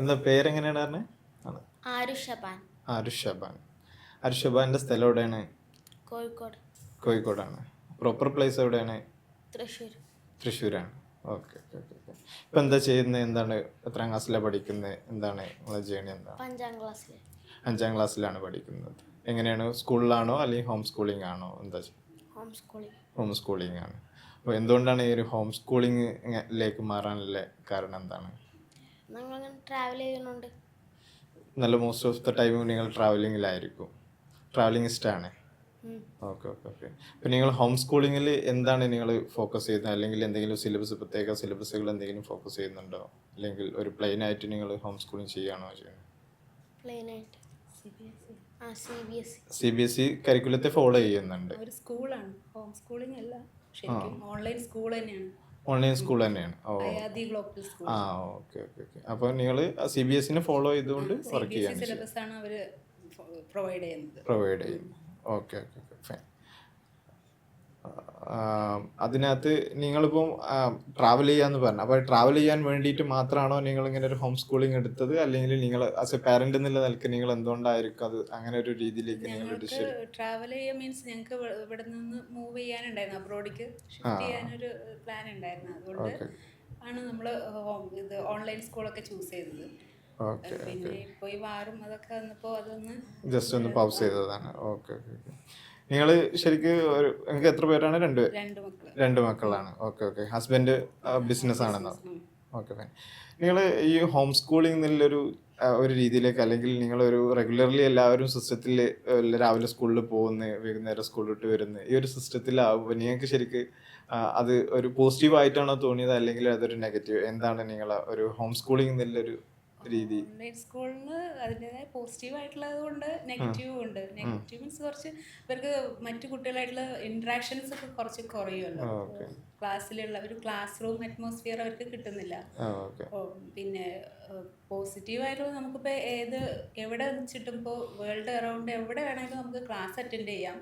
എന്താ പേരെങ്ങനെയാണ് പറഞ്ഞത്? ആണ്. ആരുഷബാൻ. ആരുഷബാൻ. ആരുഷബാന്റെ സ്ഥലം എവിടെയാണ്? കോഴിക്കോട്. കോഴിക്കോടാണ്. പ്രോപ്പർ പ്ലേസ് എവിടെയാണ്? തൃശ്ശൂർ. തൃശ്ശൂരാണ്. Okay okay okay okay. ഇപ്പം എന്താ ചെയ്യുന്നത്? എന്താണ്, എത്രാം ക്ലാസ്സിലാണ് പഠിക്കുന്നത്? എന്താണ് നിങ്ങളെ ജേണി? എന്താണ്? 5ാം ക്ലാസ്സിൽ. 5ാം ക്ലാസ്സിലാണ് പഠിക്കുന്നത്. എങ്ങനെയാണ്, സ്കൂളിലാണോ അല്ലെങ്കിൽ ഹോം സ്കൂളിംഗ് ആണോ? എന്താ ഹോം സ്കൂളിൽ. ഹോം സ്കൂളിംഗ് ആണ്. അപ്പോൾ എന്തുകൊണ്ടാണ് ഈ ഒരു ഹോം സ്കൂളിംഗിലേക്ക് മാറാനുള്ള കാരണം എന്താണ്? ഞങ്ങളിങ്ങനെ ട്രാവൽ ചെയ്യുന്നുണ്ട്. നല്ല മോസ്റ്റ് ഓഫ് ദ ടൈം നിങ്ങൾ ട്രാവലിങ്ങിലായിരിക്കും. ട്രാവലിംഗ് ഇഷ്ടമാണ്. Okay okay okay. അപ്പോൾ നിങ്ങൾ ഹോം സ്കൂളിങ്ങിൽ എന്താണ് നിങ്ങൾ ഫോക്കസ് ചെയ്യുന്നത്? അല്ലെങ്കിൽ എന്തെങ്കിലും പ്രത്യേക സിലബസുകൾ എന്തെങ്കിലും ഫോക്കസ് ചെയ്യുന്നുണ്ടോ? അല്ലെങ്കിൽ ഒരു പ്ലെയിൻ ആയിട്ട് നിങ്ങൾ ഹോം സ്കൂളിംഗ് ചെയ്യുകയാണോ ചെയ്യുന്നത്? പ്ലെയിനായിട്ട്. സി ബി എസ് ഇ കരിക്കുലത്തെ ഫോളോ ചെയ്യുന്നുണ്ട്. ഒരു സ്കൂളാണ്, ഹോം സ്കൂളിംഗ് അല്ല, ശരിക്കും ഓൺലൈൻ സ്കൂൾ തന്നെയാണ്. ഓൺലൈൻ സ്കൂൾ തന്നെയാണ്. അയാദി global school. Okay okay okay. അപ്പോൾ നിങ്ങൾ സി ബി എസിനെ ഫോളോ ചെയ്തുകൊണ്ട് വർക്ക് ചെയ്യാൻ സിലബസ് ആണ് അവർ പ്രൊവൈഡ് ചെയ്യുന്നത്. Okay okay okay fine. അതിനകത്ത് നിങ്ങളിപ്പം ട്രാവൽ ചെയ്യാന്ന് പറഞ്ഞു. അപ്പോൾ ട്രാവൽ ചെയ്യാൻ വേണ്ടിയിട്ട് മാത്രമാണോ നിങ്ങൾ ഇങ്ങനെ ഒരു ഹോം സ്കൂളിംഗ് എടുത്തത്? അല്ലെങ്കിൽ നിങ്ങൾ ആസ് എ പാരന്റ് എന്നുള്ള നിലക്ക് നിങ്ങൾ എന്തുകൊണ്ടായിരിക്കും അത് അങ്ങനെ ഒരു രീതിയിലേക്ക് നിങ്ങൾ ഡിസിഷൻ? ട്രാവൽ ചെയ്യുക മീൻസ് ഞങ്ങൾക്ക് ഇവിടെ നിന്ന് മൂവ് ചെയ്യാനുണ്ടായിരുന്നു, അബ്രോഡിക്ക് ഷിഫ്റ്റ് ചെയ്യാനൊരു പ്ലാൻ ഉണ്ടായിരുന്നു. അതുകൊണ്ട് ആണ് നമ്മൾ ഇത് ഓൺലൈൻ സ്കൂളൊക്കെ ചൂസ് ചെയ്തത്. പിന്നെ ഇപ്പോൾ ഈ വാറും അതൊക്കെ വന്നപ്പോൾ അതൊന്ന് ജസ്റ്റ് ഒന്ന് പൗസ് ചെയ്തതാണ്. Okay okay okay. നിങ്ങൾ ശരിക്കും നിങ്ങൾക്ക് എത്ര പേരാണ്? രണ്ട് മക്കളാണ്. Okay okay. ഹസ്ബൻഡ് ബിസിനസ് ആണെന്നോ? Okay fine. നിങ്ങൾ ഈ ഹോം സ്കൂളിംഗ് എന്നുള്ളൊരു ഒരു രീതിയിലേക്ക്, അല്ലെങ്കിൽ നിങ്ങളൊരു റെഗുലർലി എല്ലാവരും സിസ്റ്റത്തിൽ രാവിലെ സ്കൂളിൽ പോകുന്നു, വൈകുന്നേരം സ്കൂളിൽ വിട്ട് വരുന്നു, ഈ ഒരു സിസ്റ്റത്തിലാവുമ്പോൾ നിങ്ങൾക്ക് ശരിക്ക് അത് ഒരു പോസിറ്റീവായിട്ടാണോ തോന്നിയത്, അല്ലെങ്കിൽ അതൊരു നെഗറ്റീവ്? എന്താണ് നിങ്ങളെ ഒരു ഹോം സ്കൂളിംഗ് എന്നുള്ളൊരു രീതി? ഓൺലൈൻ സ്കൂളിന് അതിൻ്റെതായ പോസിറ്റീവ് ആയിട്ടുള്ളത് കൊണ്ട് നെഗറ്റീവും ഉണ്ട്. നെഗറ്റീവ് മീൻസ് കുറച്ച് ഇവർക്ക് മറ്റു കുട്ടികളായിട്ടുള്ള ഇൻട്രാക്ഷൻസ് ഒക്കെ കുറച്ച് കുറയുമല്ലോ. ക്ലാസ്സിലുള്ള ഒരു ക്ലാസ് റൂം അറ്റ്മോസ്ഫിയർ അവർക്ക് കിട്ടുന്നില്ല. പിന്നെ പോസിറ്റീവായിട്ട് നമുക്കിപ്പോൾ എവിടെ വെച്ചിട്ടും ഇപ്പോൾ വേൾഡ് അറൗണ്ട് എവിടെ വേണമെങ്കിലും നമുക്ക് ക്ലാസ് അറ്റൻഡ് ചെയ്യാം.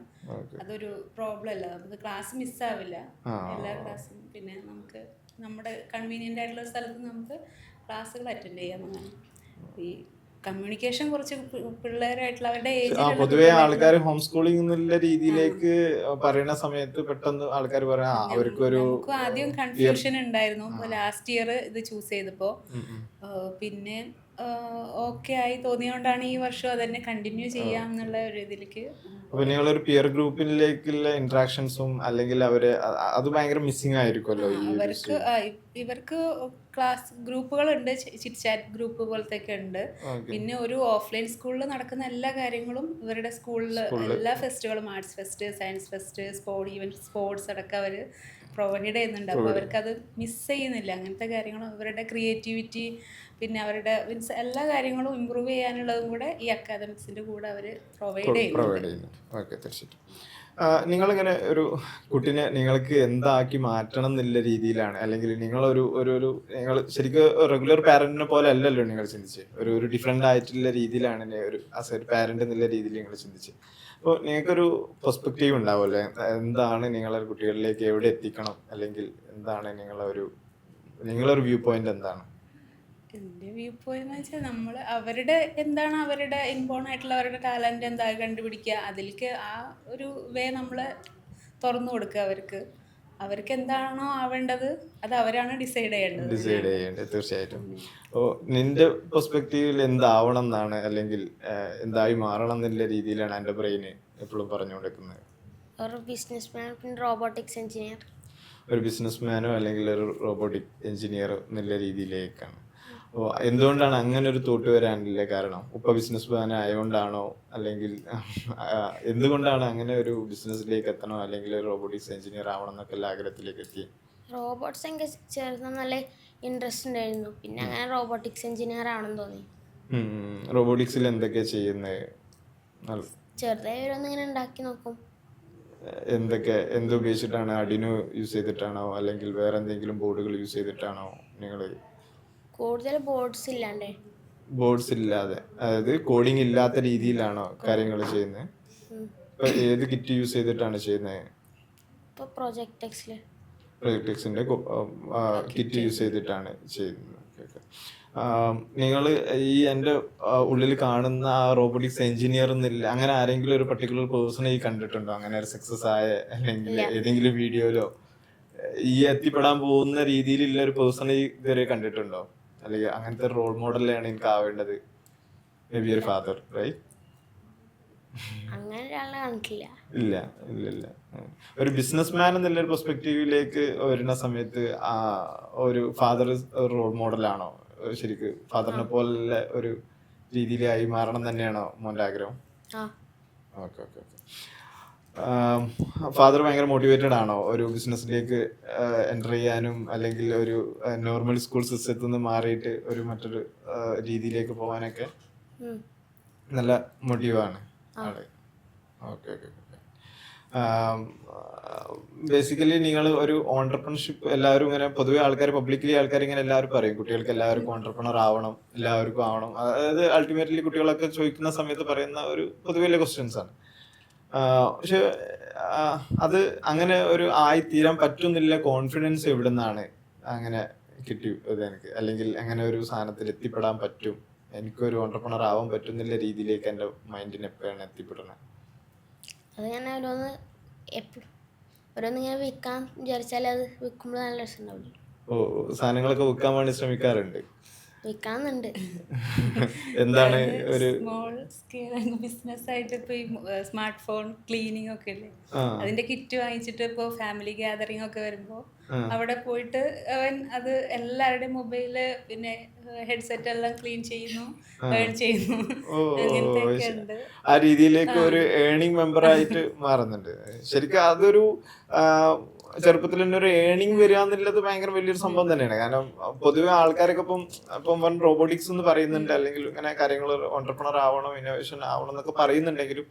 അതൊരു പ്രോബ്ലം അല്ല, നമുക്ക് ക്ലാസ് മിസ്സാവില്ല എല്ലാ ക്ലാസ്സും. പിന്നെ നമുക്ക് നമ്മുടെ കൺവീനിയൻ്റ് ആയിട്ടുള്ള സ്ഥലത്ത് നമുക്ക് ക്ലാസ്സുകൾ അറ്റൻഡ് ചെയ്യാമെന്നാണ്. ഈ കമ്മ്യൂണിക്കേഷൻ കുറച്ച് പിള്ളേരായിട്ടുള്ള അവരുടെ പൊതുവേ ആൾക്കാർ ഹോം സ്കൂളിംഗ് എന്നുള്ള രീതിയിലേക്ക് പറയുന്ന സമയത്ത് പെട്ടെന്ന് ആൾക്കാർ പറയാം അവർക്കൊരു ആദ്യം കൺഫ്യൂഷൻ ഉണ്ടായിരുന്നു. ലാസ്റ്റ് ഇയർ ഇത് ചൂസ് ചെയ്തപ്പോൾ പിന്നെ ഓക്കെ ആയി തോന്നിയോണ്ടാണ് ഈ വർഷം അതന്നെ കണ്ടിന്യൂ ചെയ്യാം എന്നുള്ള ഒരു ഇതിലേക്ക്. അപ്പൊ നിങ്ങളൊരു പിയർ ഗ്രൂപ്പിലേക്കുള്ള ഇന്ററാക്ഷൻസും അല്ലെങ്കിൽ അവര് അത് ഭയങ്കര മിസ്സിംഗ് ആയിരിക്കുമല്ലോ. ഇവർക്ക് ക്ലാസ് ഗ്രൂപ്പുകളുണ്ട്, ചിറ്റ് ചാറ്റ് ഗ്രൂപ്പ് പോലത്തെ ഒക്കെ ഉണ്ട്. പിന്നെ ഒരു ഓഫ്ലൈൻ സ്കൂളിൽ നടക്കുന്ന എല്ലാ കാര്യങ്ങളും ഇവരുടെ സ്കൂളിൽ എല്ലാ ഫെസ്റ്റുകളും, arts fest, science fest, sports അടക്കം അവർ പ്രൊവൈഡ് ചെയ്യുന്നുണ്ട്. അപ്പോൾ അവർക്കത് മിസ് ചെയ്യുന്നില്ല. അങ്ങനത്തെ കാര്യങ്ങളും അവരുടെ ക്രിയേറ്റിവിറ്റി, പിന്നെ അവരുടെ മീൻസ് എല്ലാ കാര്യങ്ങളും ഇമ്പ്രൂവ് ചെയ്യാനുള്ളതും കൂടെ ഈ അക്കാദമിക്സിൻ്റെ കൂടെ അവർ പ്രൊവൈഡ് ചെയ്യുന്നുണ്ട്. ഓക്കെ, തീർച്ചയായിട്ടും. നിങ്ങളിങ്ങനെ ഒരു കുട്ടീനെ നിങ്ങൾക്ക് എന്താക്കി മാറ്റണം എന്നുള്ള രീതിയിലാണ്, അല്ലെങ്കിൽ നിങ്ങളൊരു ഒരു നിങ്ങൾ ശരിക്കും റെഗുലർ പാരന്റിനെ പോലെ അല്ലല്ലോ നിങ്ങൾ ചിന്തിച്ച്, ഒരു ഡിഫറെൻ്റ് ആയിട്ടുള്ള രീതിയിലാണ് ഒരു ആസ് എ പാരന്റ് എന്നുള്ള രീതിയിൽ നിങ്ങൾ ചിന്തിച്ച്. അപ്പോൾ നിങ്ങൾക്കൊരു പെർസ്പെക്റ്റീവ് ഉണ്ടാവുമല്ലേ, എന്താണ് നിങ്ങളൊരു കുട്ടികളിലേക്ക് എവിടെ എത്തിക്കണം, അല്ലെങ്കിൽ എന്താണ് നിങ്ങളൊരു വ്യൂ പോയിന്റ് എന്താണ്? എൻ്റെ വ്യൂ പോയിന്റ് എന്ന് വെച്ചാൽ നമ്മൾ അവരുടെ എന്താണ് അവരുടെ ഇൻബോൺ ആയിട്ടുള്ള അവരുടെ ടാലൻറ്റ് എന്താ കണ്ടുപിടിക്കുക, അതിലേക്ക് ആ ഒരു വേ നമ്മൾ തുറന്നു കൊടുക്കുക. അവർക്ക് എന്താണോ ആവേണ്ടത് അത് അവരാണ് ഡിസൈഡ് ചെയ്യേണ്ടത്. തീർച്ചയായിട്ടും. അപ്പോൾ നിന്റെ പെർസ്പെക്റ്റീവിൽ എന്താവണം എന്നാണ്, അല്ലെങ്കിൽ എന്തായി മാറണം എന്നുള്ള രീതിയിലാണ് എൻ്റെ ബ്രെയിന് എപ്പോഴും പറഞ്ഞുകൊണ്ടിരിക്കുന്നത്? ഒരു ബിസിനസ്മാൻ, പിന്നെ റോബോട്ടിക്സ് എഞ്ചിനീയർ. ഒരു ബിസിനസ്മാനോ അല്ലെങ്കിൽ ഒരു റോബോട്ടിക് എഞ്ചിനീയർ എന്നുള്ള രീതിയിലേക്കാണ്. അപ്പോൾ എന്തുകൊണ്ടാണ് അങ്ങനെ ഒരു തോട്ട് വരാനില്ല കാരണം? ബിസിനസ്മാൻ ആയതുകൊണ്ടാണോ, അല്ലെങ്കിൽ എന്തുകൊണ്ടാണ് അങ്ങനെ ഒരു ബിസിനസ്സിലേക്ക് എത്തണോ, അല്ലെങ്കിൽ ഒരു റോബോട്ടിക്സ് എഞ്ചിനീയർ ആവണം എന്നൊക്കെ ആഗ്രഹത്തിലേക്ക് എത്തി? റോബോട്ട്സ് എനിക്ക് ചേർന്ന നല്ല ഇൻട്രസ്റ്റ് ഉണ്ടായിരുന്നു. പിന്നെ അങ്ങനെ റോബോട്ടിക്സ് എഞ്ചിനീയർ ആണെന്ന് തോന്നി. റോബോട്ടിക്സിൽ എന്തൊക്കെയാണ് ചെയ്യുന്നത്? ചെറുതായി ഓരോന്നിങ്ങനെ ഉണ്ടാക്കി നോക്കും. എന്ത് ഉപയോഗിച്ചിട്ടാണ്? അഡിനോ യൂസ് ചെയ്തിട്ടാണോ, അല്ലെങ്കിൽ വേറെ എന്തെങ്കിലും ബോർഡുകൾ യൂസ് ചെയ്തിട്ടാണോ നിങ്ങൾ? കൂടുതൽ ബോർഡ്സ് ഇല്ലാതെ, അതായത് കോഡിംഗ് ഇല്ലാത്ത രീതിയിലാണോ കാര്യങ്ങൾ ചെയ്യുന്നത്? ഇപ്പൊ ഏത് കിറ്റ് യൂസ് ചെയ്തിട്ടാണ് ചെയ്യുന്നത്? ഇപ്പോൾ പ്രൊജക്ട് എക്സിന്റെ കിറ്റ് യൂസ് ചെയ്തിട്ടാണ് ചെയ്യുന്നത്. നിങ്ങൾ ഈ എൻ്റെ ഉള്ളിൽ കാണുന്ന ആ റോബോട്ടിക്സ് എഞ്ചിനീയർ എന്നില്ല, അങ്ങനെ ആരെങ്കിലും ഒരു പർട്ടിക്കുലർ പേഴ്സണെ ഈ കണ്ടിട്ടുണ്ടോ, അങ്ങനെ ഒരു സക്സസ് ആയ, അല്ലെങ്കിൽ ഏതെങ്കിലും വീഡിയോയിലോ ഈ എത്തിപ്പെടാൻ പോകുന്ന രീതിയിലുള്ള ഒരു പേഴ്സണെ ഇതുവരെ കണ്ടിട്ടുണ്ടോ? അല്ലെങ്കിൽ അങ്ങനത്തെ റോൾ മോഡലാണ് എനിക്ക് ആവേണ്ടത്, മേ ബി ഒരു ഫാദർ, റൈറ്റ്? അങ്ങനെ ഒരാളെ കണ്ടിട്ടില്ല. ഇല്ല ഇല്ല ഇല്ല. ഒരു ബിസിനസ് മാൻ എന്നുള്ള ഒരു പെർസ്പെക്റ്റീവിലേക്ക് വരുന്ന സമയത്ത് ഒരു ഫാദർ റോൾ മോഡലാണോ ശരിക്ക്? ഫാദറിനെ പോലെ ഒരു രീതിയിലായി മാറണം തന്നെയാണോ മോൻ്റെ ആഗ്രഹം? Okay okay okay. ഫാദർ ഭയങ്കര മോട്ടിവേറ്റഡ് ആണോ ഒരു ബിസിനസ്സിലേക്ക് എൻ്റർ ചെയ്യാനും, അല്ലെങ്കിൽ ഒരു നോർമൽ സ്കൂൾ സിസ്റ്റത്തിൽ നിന്ന് മാറിയിട്ട് ഒരു മറ്റൊരു രീതിയിലേക്ക് പോകാനൊക്കെ നല്ല മോട്ടീവാണ് ആള്? Okay okay okay. ബേസിക്കലി നിങ്ങൾ ഒരു ഓണ്ടർപ്രണർഷിപ്പ്, എല്ലാവരും ഇങ്ങനെ പൊതുവെ ആൾക്കാർ, പബ്ലിക്കലി ആൾക്കാർ ഇങ്ങനെ എല്ലാവരും പറയും കുട്ടികൾക്ക് എല്ലാവർക്കും ഓണ്ടർപ്രണർ ആവണം, എല്ലാവർക്കും ആവണം. അതായത് അൾട്ടിമേറ്റ്ലി കുട്ടികളൊക്കെ ചോദിക്കുന്ന സമയത്ത് പറയുന്ന ഒരു പൊതുവെയുള്ള ക്വസ്റ്റ്യൻസ് ആണ്. പക്ഷെ അത് അങ്ങനെ ഒരു ആയിത്തീരാൻ പറ്റുന്നില്ല. കോൺഫിഡൻസ് എവിടെ നിന്നാണ് അങ്ങനെ കിട്ടിയത് എനിക്ക്? അല്ലെങ്കിൽ അങ്ങനെ ഒരു സാധനത്തിൽ എത്തിപ്പെടാൻ പറ്റും, എനിക്കൊരു ഓണ്ടർപ്രണർ ആവാൻ പറ്റുന്നില്ല രീതിയിലേക്ക് എൻ്റെ മൈൻഡിന് എപ്പോഴാണ് എത്തിപ്പെടുന്നത്? അത് ഞാൻ ഓരോന്നിങ്ങനെ വിൽക്കാൻ വിചാരിച്ചാൽ അത് വിൽക്കുമ്പോൾ നല്ല രസം ഉണ്ടാവില്ല. സാധനങ്ങളൊക്കെ വിൽക്കാൻ വേണ്ടി ശ്രമിക്കാറുണ്ട്, വിൽക്കാന്നുണ്ട്. എന്താണ് ഒരു സ്മോൾ സ്കെയിൽ ബിസിനസ് ആയിട്ട് ഇപ്പൊ ഈ സ്മാർട്ട് ഫോൺ ക്ലീനിങ് ഒക്കെ ഇല്ലേ, അതിന്റെ കിറ്റ് വാങ്ങിച്ചിട്ട് ഇപ്പൊ ഫാമിലി ഗ്യാതറിംഗ് ഒക്കെ വരുമ്പോ അവിടെ പോയിട്ട് അവൻ അത് എല്ലാവരുടെയും മൊബൈല് പിന്നെ ഹെഡ്സെറ്റ് എല്ലാം ക്ലീൻ ചെയ്യുന്നു, ഏൺ ചെയ്യുന്നു. അങ്ങനത്തെ ഉണ്ട്. ആ രീതിയിലേക്ക് ഒരു ഏണിംഗ് മെമ്പർ ആയിട്ട് മാറുന്നുണ്ട്. ശരിക്കും അതൊരു ചെറുപ്പത്തിൽ തന്നെ ഒരു ഏണിംഗ് വരിക എന്നുള്ളത് ഭയങ്കര വലിയൊരു സംഭവം തന്നെയാണ്. കാരണം പൊതുവെ ആൾക്കാരൊക്കെ ഇപ്പം റോബോട്ടിക്സ് എന്ന് പറയുന്നുണ്ട്, അല്ലെങ്കിൽ ഇങ്ങനെ കാര്യങ്ങൾ ഓണ്ടർപ്രണർ ആവണം, ഇന്നോവേഷൻ ആവണം എന്നൊക്കെ പറയുന്നുണ്ടെങ്കിലും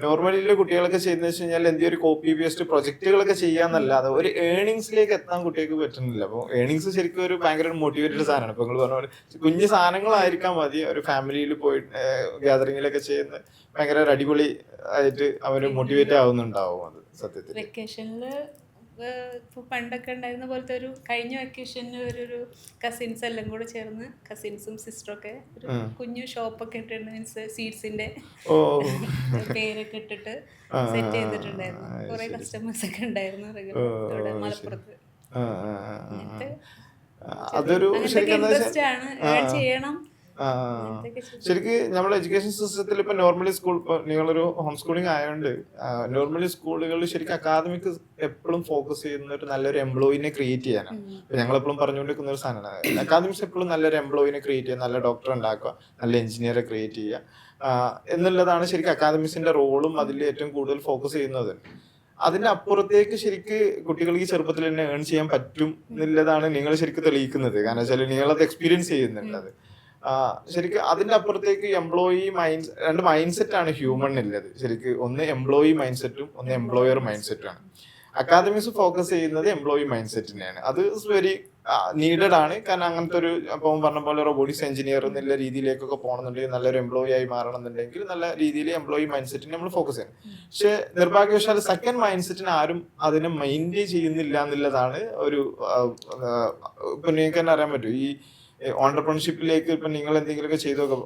നോർമലിയുള്ള കുട്ടികളൊക്കെ ചെയ്യുന്നത് വെച്ച് കഴിഞ്ഞാൽ എന്തെങ്കിലും ഒരു കോപ്പി പേസ്റ്റ് പ്രൊജക്റ്റുകളൊക്കെ ചെയ്യാന്നല്ലാതെ ഒരു ഏണിങ്സിലേക്ക് എത്താൻ കുട്ടികൾക്ക് പറ്റുന്നില്ല. അപ്പോൾ ഏണിങ്സ് ശരിക്കും ഒരു ഭയങ്കര മോട്ടിവേറ്റഡ് സാധനമാണ്. ഇപ്പൊ നിങ്ങൾ പറഞ്ഞ പോലെ കുഞ്ഞു സാധനങ്ങളായിരിക്കാൻ മതി, ഒരു ഫാമിലിയിൽ പോയി ഗ്യാതറിങ്ങിലൊക്കെ ചെയ്യുന്ന ഭയങ്കര ഒരു അടിപൊളി ആയിട്ട് അവര് മോട്ടിവേറ്റ് ആവുന്നുണ്ടാവും. അത് സത്യത്തിൽ വെക്കേഷനില് ഇപ്പോൾ പണ്ടൊക്കെ ഉണ്ടായിരുന്ന പോലത്തെ ഒരു കഴിഞ്ഞ വെക്കേഷന് ഒരു കസിൻസ് എല്ലാം കൂടെ ചേർന്ന്, കസിൻസും സിസ്റ്ററും ഒക്കെ ഒരു കുഞ്ഞു ഷോപ്പൊക്കെ ഇട്ടിട്ടുണ്ട്. മീൻസ് സീഡ്സിന്റെ പേരൊക്കെ ഇട്ടിട്ട് സെറ്റ് ചെയ്തിട്ടുണ്ടായിരുന്നു. കുറെ കസ്റ്റമേഴ്സ് ഒക്കെ ഉണ്ടായിരുന്നു ഇവിടെ മലപ്പുറത്ത്. അതൊരു ഇൻട്രസ്റ്റ് ആണ്, ഏൺ ചെയ്യണം. ശരിക്ക് നമ്മുടെ എഡ്യൂക്കേഷൻ സിസ്റ്റത്തിൽ ഇപ്പൊ നോർമലി സ്കൂൾ, ഇപ്പൊ നിങ്ങളൊരു ഹോം സ്കൂളിംഗ് ആയതുകൊണ്ട് നോർമലി സ്കൂളുകളിൽ ശരിക്കും അക്കാദമിക് എപ്പോഴും ഫോക്കസ് ചെയ്യുന്ന ഒരു നല്ലൊരു എംപ്ലോയിനെ ക്രിയേറ്റ് ചെയ്യാനാണ്. ഞങ്ങളെപ്പോഴും പറഞ്ഞുകൊണ്ടിരിക്കുന്ന ഒരു സാധനമാണ് അക്കാദമിക്സ്. എപ്പോഴും നല്ലൊരു എംപ്ലോയിനെ ക്രിയേറ്റ് ചെയ്യുക, നല്ല ഡോക്ടർ ഉണ്ടാക്കുക, നല്ല എഞ്ചിനീയറെ ക്രിയേറ്റ് ചെയ്യുക എന്നുള്ളതാണ് ശരിക്കും അക്കാദമിക്സിന്റെ റോളും അതിൽ ഏറ്റവും കൂടുതൽ ഫോക്കസ് ചെയ്യുന്നത്. അതിന്റെ അപ്പുറത്തേക്ക് ശരിക്ക് കുട്ടികൾക്ക് ഈ ചെറുപ്പത്തിൽ തന്നെ ഏൺ ചെയ്യാൻ പറ്റും എന്നുള്ളതാണ് നിങ്ങൾ ശരിക്കും തെളിയിക്കുന്നത്. കാരണം വെച്ചാൽ നിങ്ങളത് എക്സ്പീരിയൻസ് ചെയ്യുന്നുണ്ട്. ശരിക്കും അതിന്റെ അപ്പുറത്തേക്ക് എംപ്ലോയി രണ്ട് മൈൻഡ് സെറ്റ് ആണ് ഹ്യൂമൺ ഉള്ളത് ശരിക്ക്. ഒന്ന് എംപ്ലോയി മൈൻഡ് സെറ്റും ഒന്ന് എംപ്ലോയർ മൈൻഡ് സെറ്റും ആണ്. അക്കാദമിക്സ് ഫോക്കസ് ചെയ്യുന്നത് എംപ്ലോയി മൈൻഡ് സെറ്റിനെയാണ്. അത് വെരി നീഡഡ് ആണ്. കാരണം അങ്ങനത്തെ ഒരു അപ്പം പറഞ്ഞ പോലെ റോബോട്ടിക്സ് എഞ്ചിനീയർ എന്നുള്ള രീതിയിലേക്കൊക്കെ പോകണമെന്നുണ്ടെങ്കിൽ, നല്ലൊരു എംപ്ലോയി ആയി മാറണമെന്നുണ്ടെങ്കിൽ നല്ല രീതിയിൽ എംപ്ലോയി മൈൻഡ് സെറ്റിനെ നമ്മൾ ഫോക്കസ് ചെയ്യണം. പക്ഷെ നിർഭാഗ്യവശാൽ സെക്കൻഡ് മൈൻഡ് സെറ്റിന് ആരും അതിനെ മൈൻഡ് ചെയ്യുന്നില്ല എന്നുള്ളതാണ് ഒരു ഇപ്പൊ നിങ്ങൾക്ക് തന്നെ അറിയാൻ പറ്റും. ഈ ഓണ്ടർപ്രണർഷിപ്പിലേക്ക് ഇപ്പൊ നിങ്ങൾ എന്തെങ്കിലുമൊക്കെ ചെയ്തൊക്കെ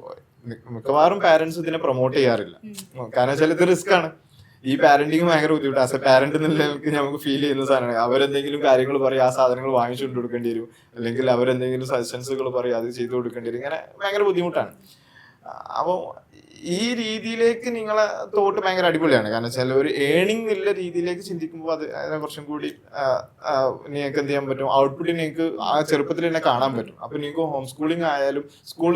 മിക്കവാറും പാരന്റ്സ് ഇതിനെ പ്രൊമോട്ട് ചെയ്യാറില്ല. കാരണം വെച്ചാൽ ഇത് റിസ്ക് ആണ്. ഈ പാരന്റിങ് ഭയങ്കര ബുദ്ധിമുട്ട്. ആസ് എ പാരന്റ് എന്നുള്ളവർക്ക് നമുക്ക് ഫീൽ ചെയ്യുന്ന സാധനമാണ്. അവരെന്തെങ്കിലും കാര്യങ്ങൾ പറയും, ആ സാധനങ്ങൾ വാങ്ങിച്ചുകൊണ്ട് കൊടുക്കേണ്ടി വരും. അല്ലെങ്കിൽ അവരെന്തെങ്കിലും സജഷൻസുകൾ പറയും, അത് ചെയ്തു കൊടുക്കേണ്ടി വരും. ഇങ്ങനെ ഭയങ്കര ബുദ്ധിമുട്ടാണ്. അപ്പോൾ ഈ രീതിയിലേക്ക് നിങ്ങളെ തോട്ട് ഭയങ്കര അടിപൊളിയാണ്. കാരണം വെച്ചാൽ ഒരു ഏണിംഗ് എന്നുള്ള രീതിയിലേക്ക് ചിന്തിക്കുമ്പോൾ അതിനെ കുറച്ചും കൂടി നിങ്ങൾക്ക് എന്ത് ചെയ്യാൻ പറ്റും, ഔട്ട്പുട്ട് നിങ്ങൾക്ക് ആ ചെറുപ്പത്തിൽ തന്നെ കാണാൻ പറ്റും. അപ്പൊ നിങ്ങൾക്ക് ഹോം സ്കൂളിംഗ് ആയാലും, സ്കൂൾ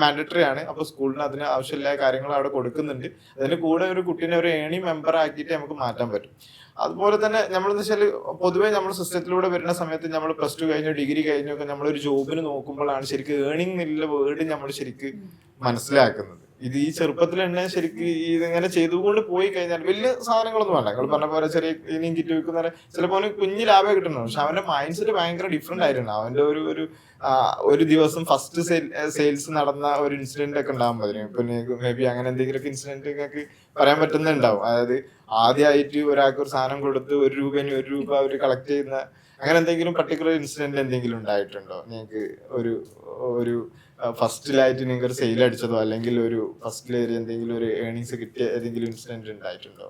മാൻഡറ്ററി ആണ്. അപ്പൊ സ്കൂളിന് അതിന് ആവശ്യമില്ലായ കാര്യങ്ങൾ അവിടെ കൊടുക്കുന്നുണ്ട്. അതിന് കൂടെ ഒരു കുട്ടീനെ ഒരു ഏണിംഗ് മെമ്പർ ആക്കിയിട്ട് നമുക്ക് മാറ്റാൻ പറ്റും. അതുപോലെ തന്നെ നമ്മളെന്ന് വെച്ചാൽ പൊതുവേ നമ്മൾ സിസ്റ്റത്തിലൂടെ വരുന്ന സമയത്ത് നമ്മൾ പ്ലസ് 2 കഴിഞ്ഞോ ഡിഗ്രി കഴിഞ്ഞോ ഒക്കെ നമ്മളൊരു ജോബിന് നോക്കുമ്പോഴാണ് ശരിക്കും ഏണിംഗ് എന്നുള്ള വേർഡ് നമ്മൾ ശരിക്കും മനസ്സിലാക്കുന്നത്. ഇത് ഈ ചെറുപ്പത്തിൽ തന്നെ ശരിക്കും ഇതിങ്ങനെ ചെയ്തുകൊണ്ട് പോയി കഴിഞ്ഞാൽ വലിയ സാധനങ്ങളൊന്നും വേണ്ട. നിങ്ങൾ പറഞ്ഞ പോലെ ചെറിയ ക്ലീനിങ് കിറ്റ് വെക്കുന്ന ചിലപ്പോൾ അവന് കുഞ്ഞ് ലാഭം കിട്ടണം. പക്ഷെ അവന്റെ മൈൻഡ് സെറ്റ് ഭയങ്കര ഡിഫറെന്റ് ആയിരുന്നു. അവന്റെ ഒരു ദിവസം ഫസ്റ്റ് സെയിൽസ് നടന്ന ഒരു ഇൻസിഡന്റ് ഒക്കെ ഉണ്ടാകാൻ പറ്റും. പിന്നെ മേ ബി അങ്ങനെ എന്തെങ്കിലുമൊക്കെ ഇൻസിഡന്റ് നിങ്ങൾക്ക് പറയാൻ പറ്റുന്നുണ്ടാവും. അതായത് ആദ്യമായിട്ട് ഒരാൾക്ക് ഒരു സാധനം കൊടുത്ത് ₹1 ₹1 അവർ കളക്ട് ചെയ്യുന്ന അങ്ങനെ എന്തെങ്കിലും പർട്ടിക്കുലർ ഇൻസിഡന്റ് എന്തെങ്കിലും ഉണ്ടായിട്ടുണ്ടോ നിങ്ങൾക്ക്? ഒരു ഫസ്റ്റിലായിട്ട് നിങ്ങൾക്ക് ഒരു സെയിൽ അടിച്ചതോ അല്ലെങ്കിൽ ഒരു ഫസ്റ്റിൽ എന്തെങ്കിലും ഒരു ഏർണിങ്സ് കിട്ടിയ ഏതെങ്കിലും ഇൻസിഡന്റ് ഉണ്ടായിട്ടുണ്ടോ?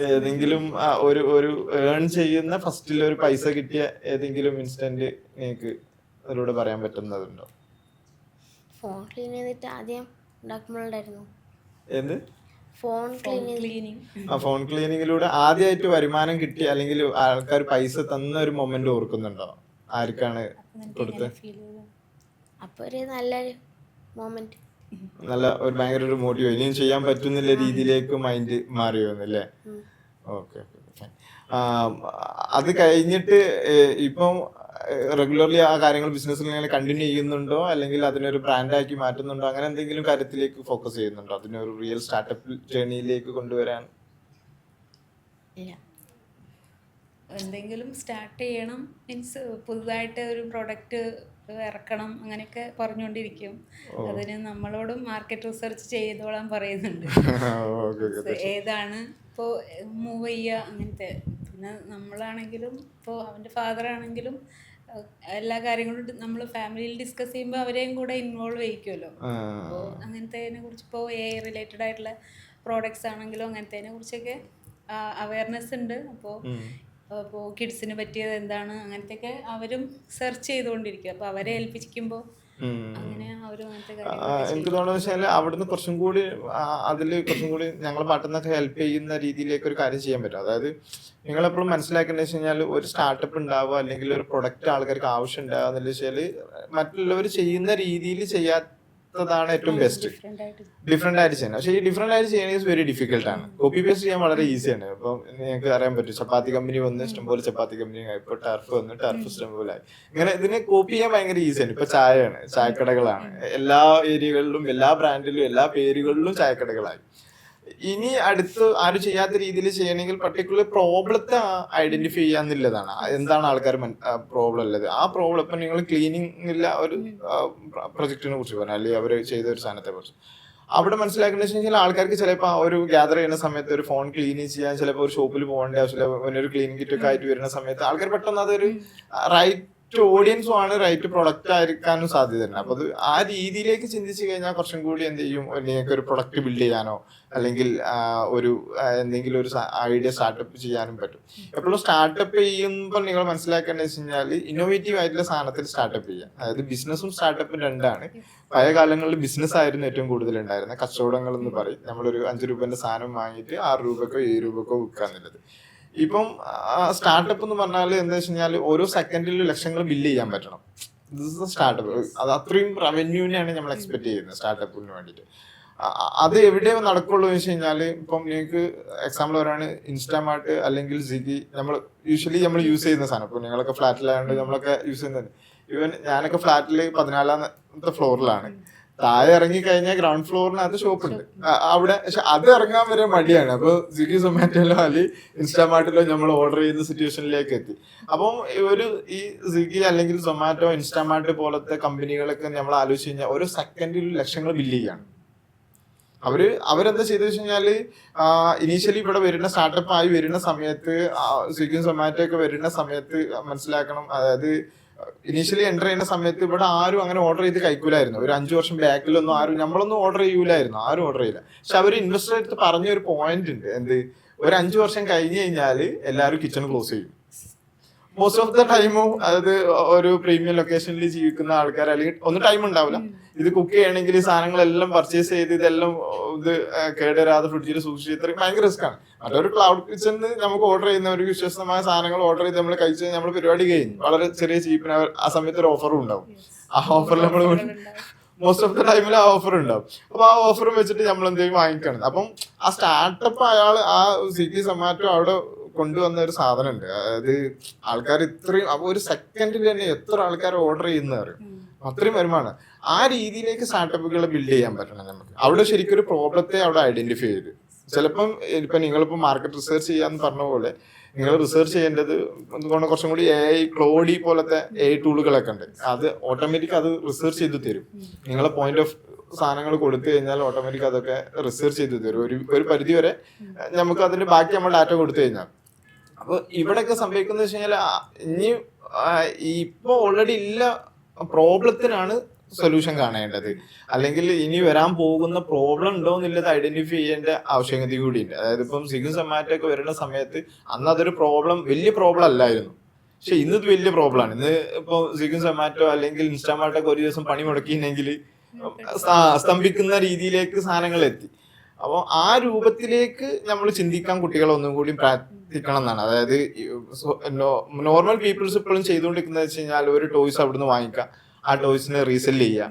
ഏതെങ്കിലും ഒരു ഏൺ ചെയ്യുന്ന ഫസ്റ്റിൽ ഒരു പൈസ കിട്ടിയ ഏതെങ്കിലും ഇൻസിഡന്റ് നിങ്ങൾക്ക് അതിലൂടെ പറയാൻ പറ്റുന്നതുണ്ടോ? ഫോൺ ക്ലീൻ ചെയ്തിട്ട് ആദ്യം ഉണ്ടാക്കുമ്പോഴുണ്ടായിരുന്നു. എന്ത്? Phone clean cleaning. ഫോൺ ക്ലീനിങ്ങിലൂടെ ആദ്യമായിട്ട് വരുമാനം കിട്ടി അല്ലെങ്കിൽ ആൾക്കാർ പൈസ തന്ന ഒരു മൊമെന്റ് ഓർക്കുന്നുണ്ടോ? ആർക്കാണ് കൊടുത്തത്? അപ്പോൾ ഒരു നല്ലൊരു മൊമെന്റ്. നല്ല ഒരു ഭയങ്കര ഒരു മോട്ടീവ് ഇനിയും ചെയ്യാൻ പറ്റുന്നില്ല രീതിയിലേക്ക് മൈൻഡ് മാറിയോന്നല്ലേ? ഓക്കെ. അത് കഴിഞ്ഞിട്ട് ഇപ്പം റെഗുലർലി ആ കാര്യങ്ങൾ ബിസിനസ്സിൽ കണ്ടിന്യൂ ചെയ്യുന്നുണ്ടോ അല്ലെങ്കിൽ അതിനൊരു ബ്രാൻഡാക്കി മാറ്റുന്നുണ്ടോ? അങ്ങനെ എന്തെങ്കിലും കാര്യത്തിലേക്ക് ഫോക്കസ് ചെയ്യുന്നുണ്ടോ? അതിനൊരു റിയൽ സ്റ്റാർട്ടപ്പ് ജേർണിയിലേക്ക് കൊണ്ടുവരാൻ? എന്തെങ്കിലും സ്റ്റാർട്ട് ചെയ്യണം, മീൻസ് പുതുതായിട്ട് ഒരു പ്രൊഡക്റ്റ് ഇറക്കണം, അങ്ങനെയൊക്കെ പറഞ്ഞുകൊണ്ടിരിക്കും. അതിന് നമ്മളോടും മാർക്കറ്റ് റിസർച്ച് ചെയ്തോളാൻ പറയുന്നുണ്ട്. ഏതാണ് ഇപ്പോൾ മൂവ് ചെയ്യുക അങ്ങനത്തെ. പിന്നെ നമ്മളാണെങ്കിലും ഇപ്പോൾ അവൻ്റെ ഫാദർ ആണെങ്കിലും എല്ലാ കാര്യങ്ങളും നമ്മൾ ഫാമിലിയിൽ ഡിസ്കസ് ചെയ്യുമ്പോൾ അവരെയും കൂടെ ഇൻവോൾവ് ചെയ്യിക്കുമല്ലോ. അപ്പോൾ അങ്ങനത്തേനെ കുറിച്ച് ഇപ്പോൾ AI റിലേറ്റഡ് ആയിട്ടുള്ള പ്രോഡക്ട്സ് ആണെങ്കിലും അങ്ങനത്തേനെ കുറിച്ചൊക്കെ അവയർനെസ് ഉണ്ട്. അപ്പോൾ കിഡ്സിന് പറ്റിയത് എന്താണ് അങ്ങനത്തെയൊക്കെ അവരും സെർച്ച് ചെയ്തുകൊണ്ടിരിക്കും. അപ്പോൾ അവരെ ഏൽപ്പിക്കുമ്പോൾ അങ്ങനെ അവരും അങ്ങനത്തെ എനിക്ക് തോന്നുന്നത് വെച്ചാൽ അവിടുന്ന് കുറച്ചും കൂടി അതിൽ കുറച്ചും കൂടി ഞങ്ങളെ പാട്ടിൽ നിന്നൊക്കെ ഹെൽപ്പ് ചെയ്യുന്ന രീതിയിലേക്ക് ഒരു കാര്യം ചെയ്യാൻ പറ്റും. അതായത് നിങ്ങളെപ്പോഴും മനസ്സിലാക്കേണ്ടത് വെച്ച് കഴിഞ്ഞാൽ ഒരു സ്റ്റാർട്ടപ്പ് ഉണ്ടാവുക അല്ലെങ്കിൽ ഒരു പ്രൊഡക്റ്റ് ആൾക്കാർക്ക് ആവശ്യം ഉണ്ടാവുക എന്ന് വെച്ചാൽ മറ്റുള്ളവർ ചെയ്യുന്ന രീതിയിൽ ചെയ്യാത്തതാണ് ഏറ്റവും ബെസ്റ്റ്. ഡിഫറെന്റ് ആയിട്ട് ചെയ്യണം. പക്ഷേ ഈ ഡിഫറെന്റ് ആയിട്ട് ചെയ്യണമെങ്കിൽ വെരി ഡിഫിക്കൽട്ട് ആണ്. കോപ്പി പേസ്റ്റ് ചെയ്യാൻ വളരെ ഈസിയാണ്. ഇപ്പം നിങ്ങൾക്ക് അറിയാൻ പറ്റും, ചപ്പാത്തി കമ്പനി വന്ന് ഇഷ്ടംപോലെ ചപ്പാത്തി കമ്പനി ആയി, ഇപ്പോൾ ടർഫ് വന്ന് ടർഫ് ഇഷ്ടംപോലെ ആയി. ഇങ്ങനെ ഇതിനെ കോപ്പി ചെയ്യാൻ ഭയങ്കര ഈസിയാണ്. ഇപ്പൊ ചായയാണ്, ചായക്കടകളാണ് എല്ലാ ഏരിയകളിലും, എല്ലാ ബ്രാൻഡിലും, എല്ലാ പേരുകളിലും ചായക്കടകളായി. ഇനി അടുത്ത് ആരും ചെയ്യാത്ത രീതിയിൽ ചെയ്യണമെങ്കിൽ പർട്ടിക്കുലർ പ്രോബ്ലത്തെ ഐഡന്റിഫൈ ചെയ്യാന്നുള്ളതാണ്. എന്താണ് ആൾക്കാർ പ്രോബ്ലം ഉള്ളത്, ആ പ്രോബ്ലം. ഇപ്പം നിങ്ങൾ ക്ലീനിങ്ങില്ല ഒരു പ്രൊജക്റ്റിനെ കുറിച്ച് പറഞ്ഞു അല്ലെങ്കിൽ അവർ ചെയ്ത ഒരു സാധനത്തെ കുറിച്ച് അവിടെ മനസ്സിലാക്കേണ്ടത് വെച്ച് കഴിഞ്ഞാൽ ആൾക്കാർക്ക് ചിലപ്പോൾ ഒരു ഗ്യാദർ ചെയ്യുന്ന സമയത്ത് ഒരു ഫോൺ ക്ലീൻ ചെയ്യാൻ ചിലപ്പോൾ ഒരു ഷോപ്പിൽ പോകേണ്ട ആവശ്യമില്ല. ഒരു ക്ലീനിങ് കിറ്റ് ഒക്കെ ആയിട്ട് വരുന്ന സമയത്ത് ആൾക്കാർ പെട്ടെന്ന് അതൊരു റൈറ്റ് ഓഡിയൻസും ആണ്, റൈറ്റ് പ്രൊഡക്റ്റ് ആയിരിക്കാനും സാധ്യതയുണ്ട്. അപ്പൊ അത് ആ രീതിയിലേക്ക് ചിന്തിച്ചു കഴിഞ്ഞാൽ കുറച്ചും കൂടി എന്ത് ചെയ്യും, നിങ്ങൾക്ക് ഒരു പ്രൊഡക്റ്റ് ബിൽഡ് ചെയ്യാനോ അല്ലെങ്കിൽ ഒരു എന്തെങ്കിലും ഒരു ഐഡിയ സ്റ്റാർട്ടപ്പ് ചെയ്യാനും പറ്റും. എപ്പോഴും സ്റ്റാർട്ടപ്പ് ചെയ്യുമ്പോൾ നിങ്ങൾ മനസ്സിലാക്കേണ്ടത് വെച്ച് കഴിഞ്ഞാൽ ഇന്നോവേറ്റീവ് ആയിട്ടുള്ള സാധനത്തിൽ സ്റ്റാർട്ടപ്പ് ചെയ്യാം. അതായത് ബിസിനസ്സും സ്റ്റാർട്ടപ്പും രണ്ടാണ്. പഴയ കാലങ്ങളിൽ ബിസിനസ് ആയിരുന്നു ഏറ്റവും കൂടുതൽ ഉണ്ടായിരുന്നത്. കച്ചവടങ്ങൾ എന്ന് പറയും. നമ്മളൊരു 5 രൂപന്റെ സാധനം വാങ്ങിയിട്ട് 6 രൂപക്കോ 7 രൂപക്കോ വിൽക്കാന്നുള്ളത്. ഇപ്പം സ്റ്റാർട്ടപ്പ് എന്ന് പറഞ്ഞാൽ എന്താ വെച്ച് കഴിഞ്ഞാൽ ഓരോ സെക്കൻഡിൽ ലക്ഷങ്ങൾ ബില്ല് ചെയ്യാൻ പറ്റണം. സ്റ്റാർട്ടപ്പ് അത് അത്രയും റവന്യൂവിനെയാണ് നമ്മൾ എക്സ്പെക്ട് ചെയ്യുന്നത് സ്റ്റാർട്ടപ്പിന് വേണ്ടിയിട്ട്. അത് എവിടെ നടക്കുള്ളൂ എന്ന് വെച്ച് കഴിഞ്ഞാൽ ഇപ്പം നിങ്ങൾക്ക് എക്സാമ്പിൾ പറയുകയാണ് ഇൻസ്റ്റാമാർട്ട് അല്ലെങ്കിൽ സ്വിഗ്ഗി. നമ്മൾ യൂസ് ചെയ്യുന്ന സാധനം. ഇപ്പം നിങ്ങളൊക്കെ ഫ്ലാറ്റിലായതുകൊണ്ട് നമ്മളൊക്കെ യൂസ് ചെയ്യുന്നത്. ഈവൻ ഞാനൊക്കെ ഫ്ലാറ്റിൽ 14ാമത്തെ ഫ്ലോറിലാണ്. താഴെ ഇറങ്ങി കഴിഞ്ഞാൽ ഗ്രൗണ്ട് ഫ്ലോറിനകത്ത് ഷോപ്പ് ഉണ്ട് അവിടെ. പക്ഷെ അത് ഇറങ്ങാൻ വരെ മടിയാണ്. അപ്പൊ സ്വിഗ്ഗി സൊമാറ്റോയിലോ അല്ലെങ്കിൽ ഇൻസ്റ്റാമാർട്ടിലോ നമ്മൾ ഓർഡർ ചെയ്യുന്ന സിറ്റുവേഷനിലേക്ക് എത്തി. അപ്പം ഈ സ്വിഗ്ഗി അല്ലെങ്കിൽ സൊമാറ്റോ, ഇൻസ്റ്റാമാർട്ട് പോലത്തെ കമ്പനികളൊക്കെ നമ്മൾ ആലോചിച്ച് കഴിഞ്ഞാൽ ഓരോ സെക്കൻഡിൽ ലക്ഷങ്ങൾ ബില്ല് ചെയ്യാണ്. അവരെന്താ ചെയ്തെന്ന് വെച്ച് കഴിഞ്ഞാല് ഇനീഷ്യലി ഇവിടെ വരുന്ന സ്റ്റാർട്ടപ്പ് ആയി വരുന്ന സമയത്ത് സ്വിഗ്ഗി സൊമാറ്റോ ഒക്കെ വരുന്ന സമയത്ത് മനസ്സിലാക്കണം. അതായത് ഇനീഷ്യലി എൻ്റർ ചെയ്യുന്ന സമയത്ത് ഇവിടെ ആരും അങ്ങനെ ഓർഡർ ചെയ്ത് കഴിക്കൂലായിരുന്നു. ഒരു 5 വർഷം ബാക്കിലൊന്നും നമ്മളൊന്നും ഓർഡർ ചെയ്യൂലായിരുന്നു. ആരും ഓർഡർ ചെയ്യില്ല. പക്ഷെ അവർ ഇൻവെസ്റ്റർ എടുത്ത് പറഞ്ഞ ഒരു പോയിന്റ് ഉണ്ട്. ഒരു 5 വർഷം കഴിഞ്ഞ് കഴിഞ്ഞാൽ എല്ലാവരും കിച്ചൺ ക്ലോസ് ചെയ്യും. മോസ്റ്റ് ഓഫ് ദ ടൈമും അതായത് ഒരു പ്രീമിയം ലൊക്കേഷനിൽ ജീവിക്കുന്ന ആൾക്കാർ അല്ലെങ്കിൽ ഒന്നും ടൈം ഉണ്ടാവില്ല. ഇത് കുക്ക് ചെയ്യണമെങ്കിൽ ഈ സാധനങ്ങളെല്ലാം പർച്ചേസ് ചെയ്ത് ഇതെല്ലാം കേടുവരാതെ ഫ്രിഡ്ജിൽ സൂക്ഷിച്ച് ഇത്രയും ഭയങ്കര റിസ്ക് ആണ്. മറ്റൊരു ക്ലൗഡ് കിച്ചണിൽ നമുക്ക് ഓർഡർ ചെയ്യുന്ന ഒരു വിശ്വസമായ സാധനങ്ങൾ ഓർഡർ ചെയ്ത് നമ്മൾ കഴിച്ച് കഴിഞ്ഞാൽ നമ്മൾ പരിപാടി കഴിഞ്ഞു. വളരെ ചെറിയ ചീപ്പിന് ആ സമയത്ത് ഒരു ഓഫറും ഉണ്ടാവും. ആ ഓഫറിൽ നമ്മൾ മോസ്റ്റ് ഓഫ് ദ ടൈമിൽ ആ ഓഫർ ഉണ്ടാവും. അപ്പൊ ആ ഓഫറും വെച്ചിട്ട് നമ്മൾ എന്തെങ്കിലും വാങ്ങിക്കണം. അപ്പം ആ സ്റ്റാർട്ടപ്പ് അയാൾ ആ സ്വിഗ്ഗി സൊമാറ്റോ അവിടെ കൊണ്ടുവന്ന ഒരു സാധനം ഉണ്ട്. അതായത് ആൾക്കാർ ഇത്രയും അപ്പൊ ഒരു സെക്കൻഡിൽ തന്നെ എത്ര ആൾക്കാർ ഓർഡർ ചെയ്യുന്ന അറിയും. അത്രയും വരുമാനം. ആ രീതിയിലേക്ക് സ്റ്റാർട്ടപ്പുകൾ ബിൽഡ് ചെയ്യാൻ പറ്റണം നമുക്ക്. അവിടെ ശരിക്കും ഒരു പ്രോബ്ലത്തെ അവിടെ ഐഡന്റിഫൈ ചെയ്ത് ചിലപ്പം ഇപ്പൊ നിങ്ങളിപ്പോ മാർക്കറ്റ് റിസർച്ച് ചെയ്യാന്ന് പറഞ്ഞ പോലെ നിങ്ങൾ റിസർച്ച് ചെയ്യേണ്ടത് എന്തുകൊണ്ട് കുറച്ചും കൂടി AI ക്ലോഡി പോലത്തെ AI ടൂളുകളൊക്കെ ഉണ്ട്. അത് ഓട്ടോമാറ്റിക് അത് റിസർച്ച് ചെയ്ത് തരും. നിങ്ങളെ പോയിന്റ് ഓഫ് സാധനങ്ങൾ കൊടുത്തു കഴിഞ്ഞാൽ ഓട്ടോമാറ്റിക് അതൊക്കെ റിസർച്ച് ചെയ്ത് തരും. ഒരു പരിധി വരെ നമുക്ക് അതിന്റെ ബാക്കി നമ്മൾ ഡാറ്റ കൊടുത്തു കഴിഞ്ഞാൽ അപ്പൊ ഇവിടെയൊക്കെ സംഭവിക്കുന്ന വെച്ച് കഴിഞ്ഞാൽ ഇനി ഇപ്പൊ ഓൾറെഡി ഇല്ല പ്രോബ്ലത്തിനാണ് സൊല്യൂഷൻ കാണേണ്ടത്, അല്ലെങ്കിൽ ഇനി വരാൻ പോകുന്ന പ്രോബ്ലം ഉണ്ടോ എന്നുള്ളത് ഐഡന്റിഫൈ ചെയ്യേണ്ട ആവശ്യകത കൂടിയുണ്ട്. അതായത് ഇപ്പം സ്വിഗ്ഗി സൊമാറ്റോ ഒക്കെ വരുന്ന സമയത്ത് അന്ന് അതൊരു പ്രോബ്ലം, വലിയ പ്രോബ്ലം അല്ലായിരുന്നു. പക്ഷെ ഇന്ന് ഇത് വലിയ പ്രോബ്ലമാണ്. ഇന്ന് ഇപ്പൊ സ്വിഗ്ഗി സൊമാറ്റോ അല്ലെങ്കിൽ ഇൻസ്റ്റാമാർട്ട് ഒക്കെ ഒരു ദിവസം പണി മുടക്കിയിട്ടുണ്ടെങ്കിൽ സ്തംഭിക്കുന്ന രീതിയിലേക്ക് സാധനങ്ങൾ എത്തി. അപ്പോൾ ആ രൂപത്തിലേക്ക് നമ്മൾ ചിന്തിക്കാൻ കുട്ടികളെ ഒന്നും കൂടി പ്രാർത്ഥിക്കണം എന്നാണ്. അതായത് നോർമൽ പീപ്പിൾസ് ഇപ്പോഴും ചെയ്തുകൊണ്ടിരിക്കുന്നത് വെച്ച് കഴിഞ്ഞാൽ ഒരു ടോയ്സ് അവിടുന്ന് വാങ്ങിക്കാം, ആ ടോയ്സിനെ റീസെല് ചെയ്യുക,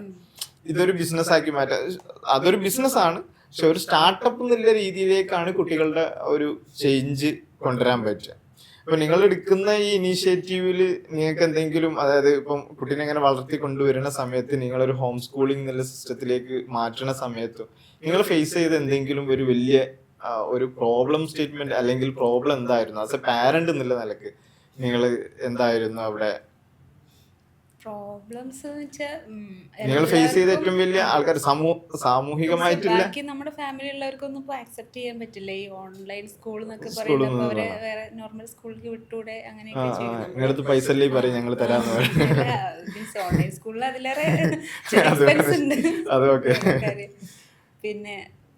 ഇതൊരു ബിസിനസ് ആക്കി മാറ്റുക. അതൊരു ബിസിനസ്സാണ്, പക്ഷെ ഒരു സ്റ്റാർട്ടപ്പ് എന്നുള്ള രീതിയിലേക്കാണ് കുട്ടികളുടെ ഒരു ചേഞ്ച് കൊണ്ടുവരാൻ പറ്റുക. ഇപ്പൊ നിങ്ങൾ എടുക്കുന്ന ഈ ഇനീഷ്യേറ്റീവിൽ നിങ്ങൾക്ക് എന്തെങ്കിലും, അതായത് ഇപ്പം കുട്ടീനെ ഇങ്ങനെ വളർത്തി കൊണ്ടുവരുന്ന സമയത്ത് നിങ്ങളൊരു ഹോം സ്കൂളിംഗ് എന്നുള്ള സിസ്റ്റത്തിലേക്ക് മാറ്റുന്ന സമയത്തും നിങ്ങൾ ഫേസ് ചെയ്ത എന്തെങ്കിലും ഒരു വലിയ ഒരു പ്രോബ്ലം സ്റ്റേറ്റ്മെന്റ് അല്ലെങ്കിൽ പ്രോബ്ലം എന്തായിരുന്നു ആസ് എ പാരന്റ് എന്നുള്ള നിലക്ക് നിങ്ങൾ എന്തായിരുന്നു അവിടെ പ്രോബ്ലംസ് നിങ്ങൾ ഫേസ് ചെയ്ത ഏറ്റവും വലിയ ആൾക്കാർ സാമൂഹികമായിട്ടുള്ള ബാക്കി നമ്മുടെ ഫാമിലി ഉള്ളവർക്കൊന്നും ഇപ്പൊ അക്സെപ്റ്റ് ചെയ്യാൻ പറ്റില്ല ഈ ഓൺലൈൻ സ്കൂൾ എന്നൊക്കെ പറയുന്നത്. അവരെ വേറെ നോർമൽ സ്കൂളിലേക്ക് വിട്ടൂടെ അങ്ങനെയൊക്കെ നിങ്ങളടുത്ത് പൈസ അല്ലേ പറയും ഞങ്ങൾ തരാന്ന് മീൻസ് ഓൺലൈൻ സ്കൂളിൽ അതിലേറെ എക്സ്പെൻസ് ഉണ്ട്. പിന്നെ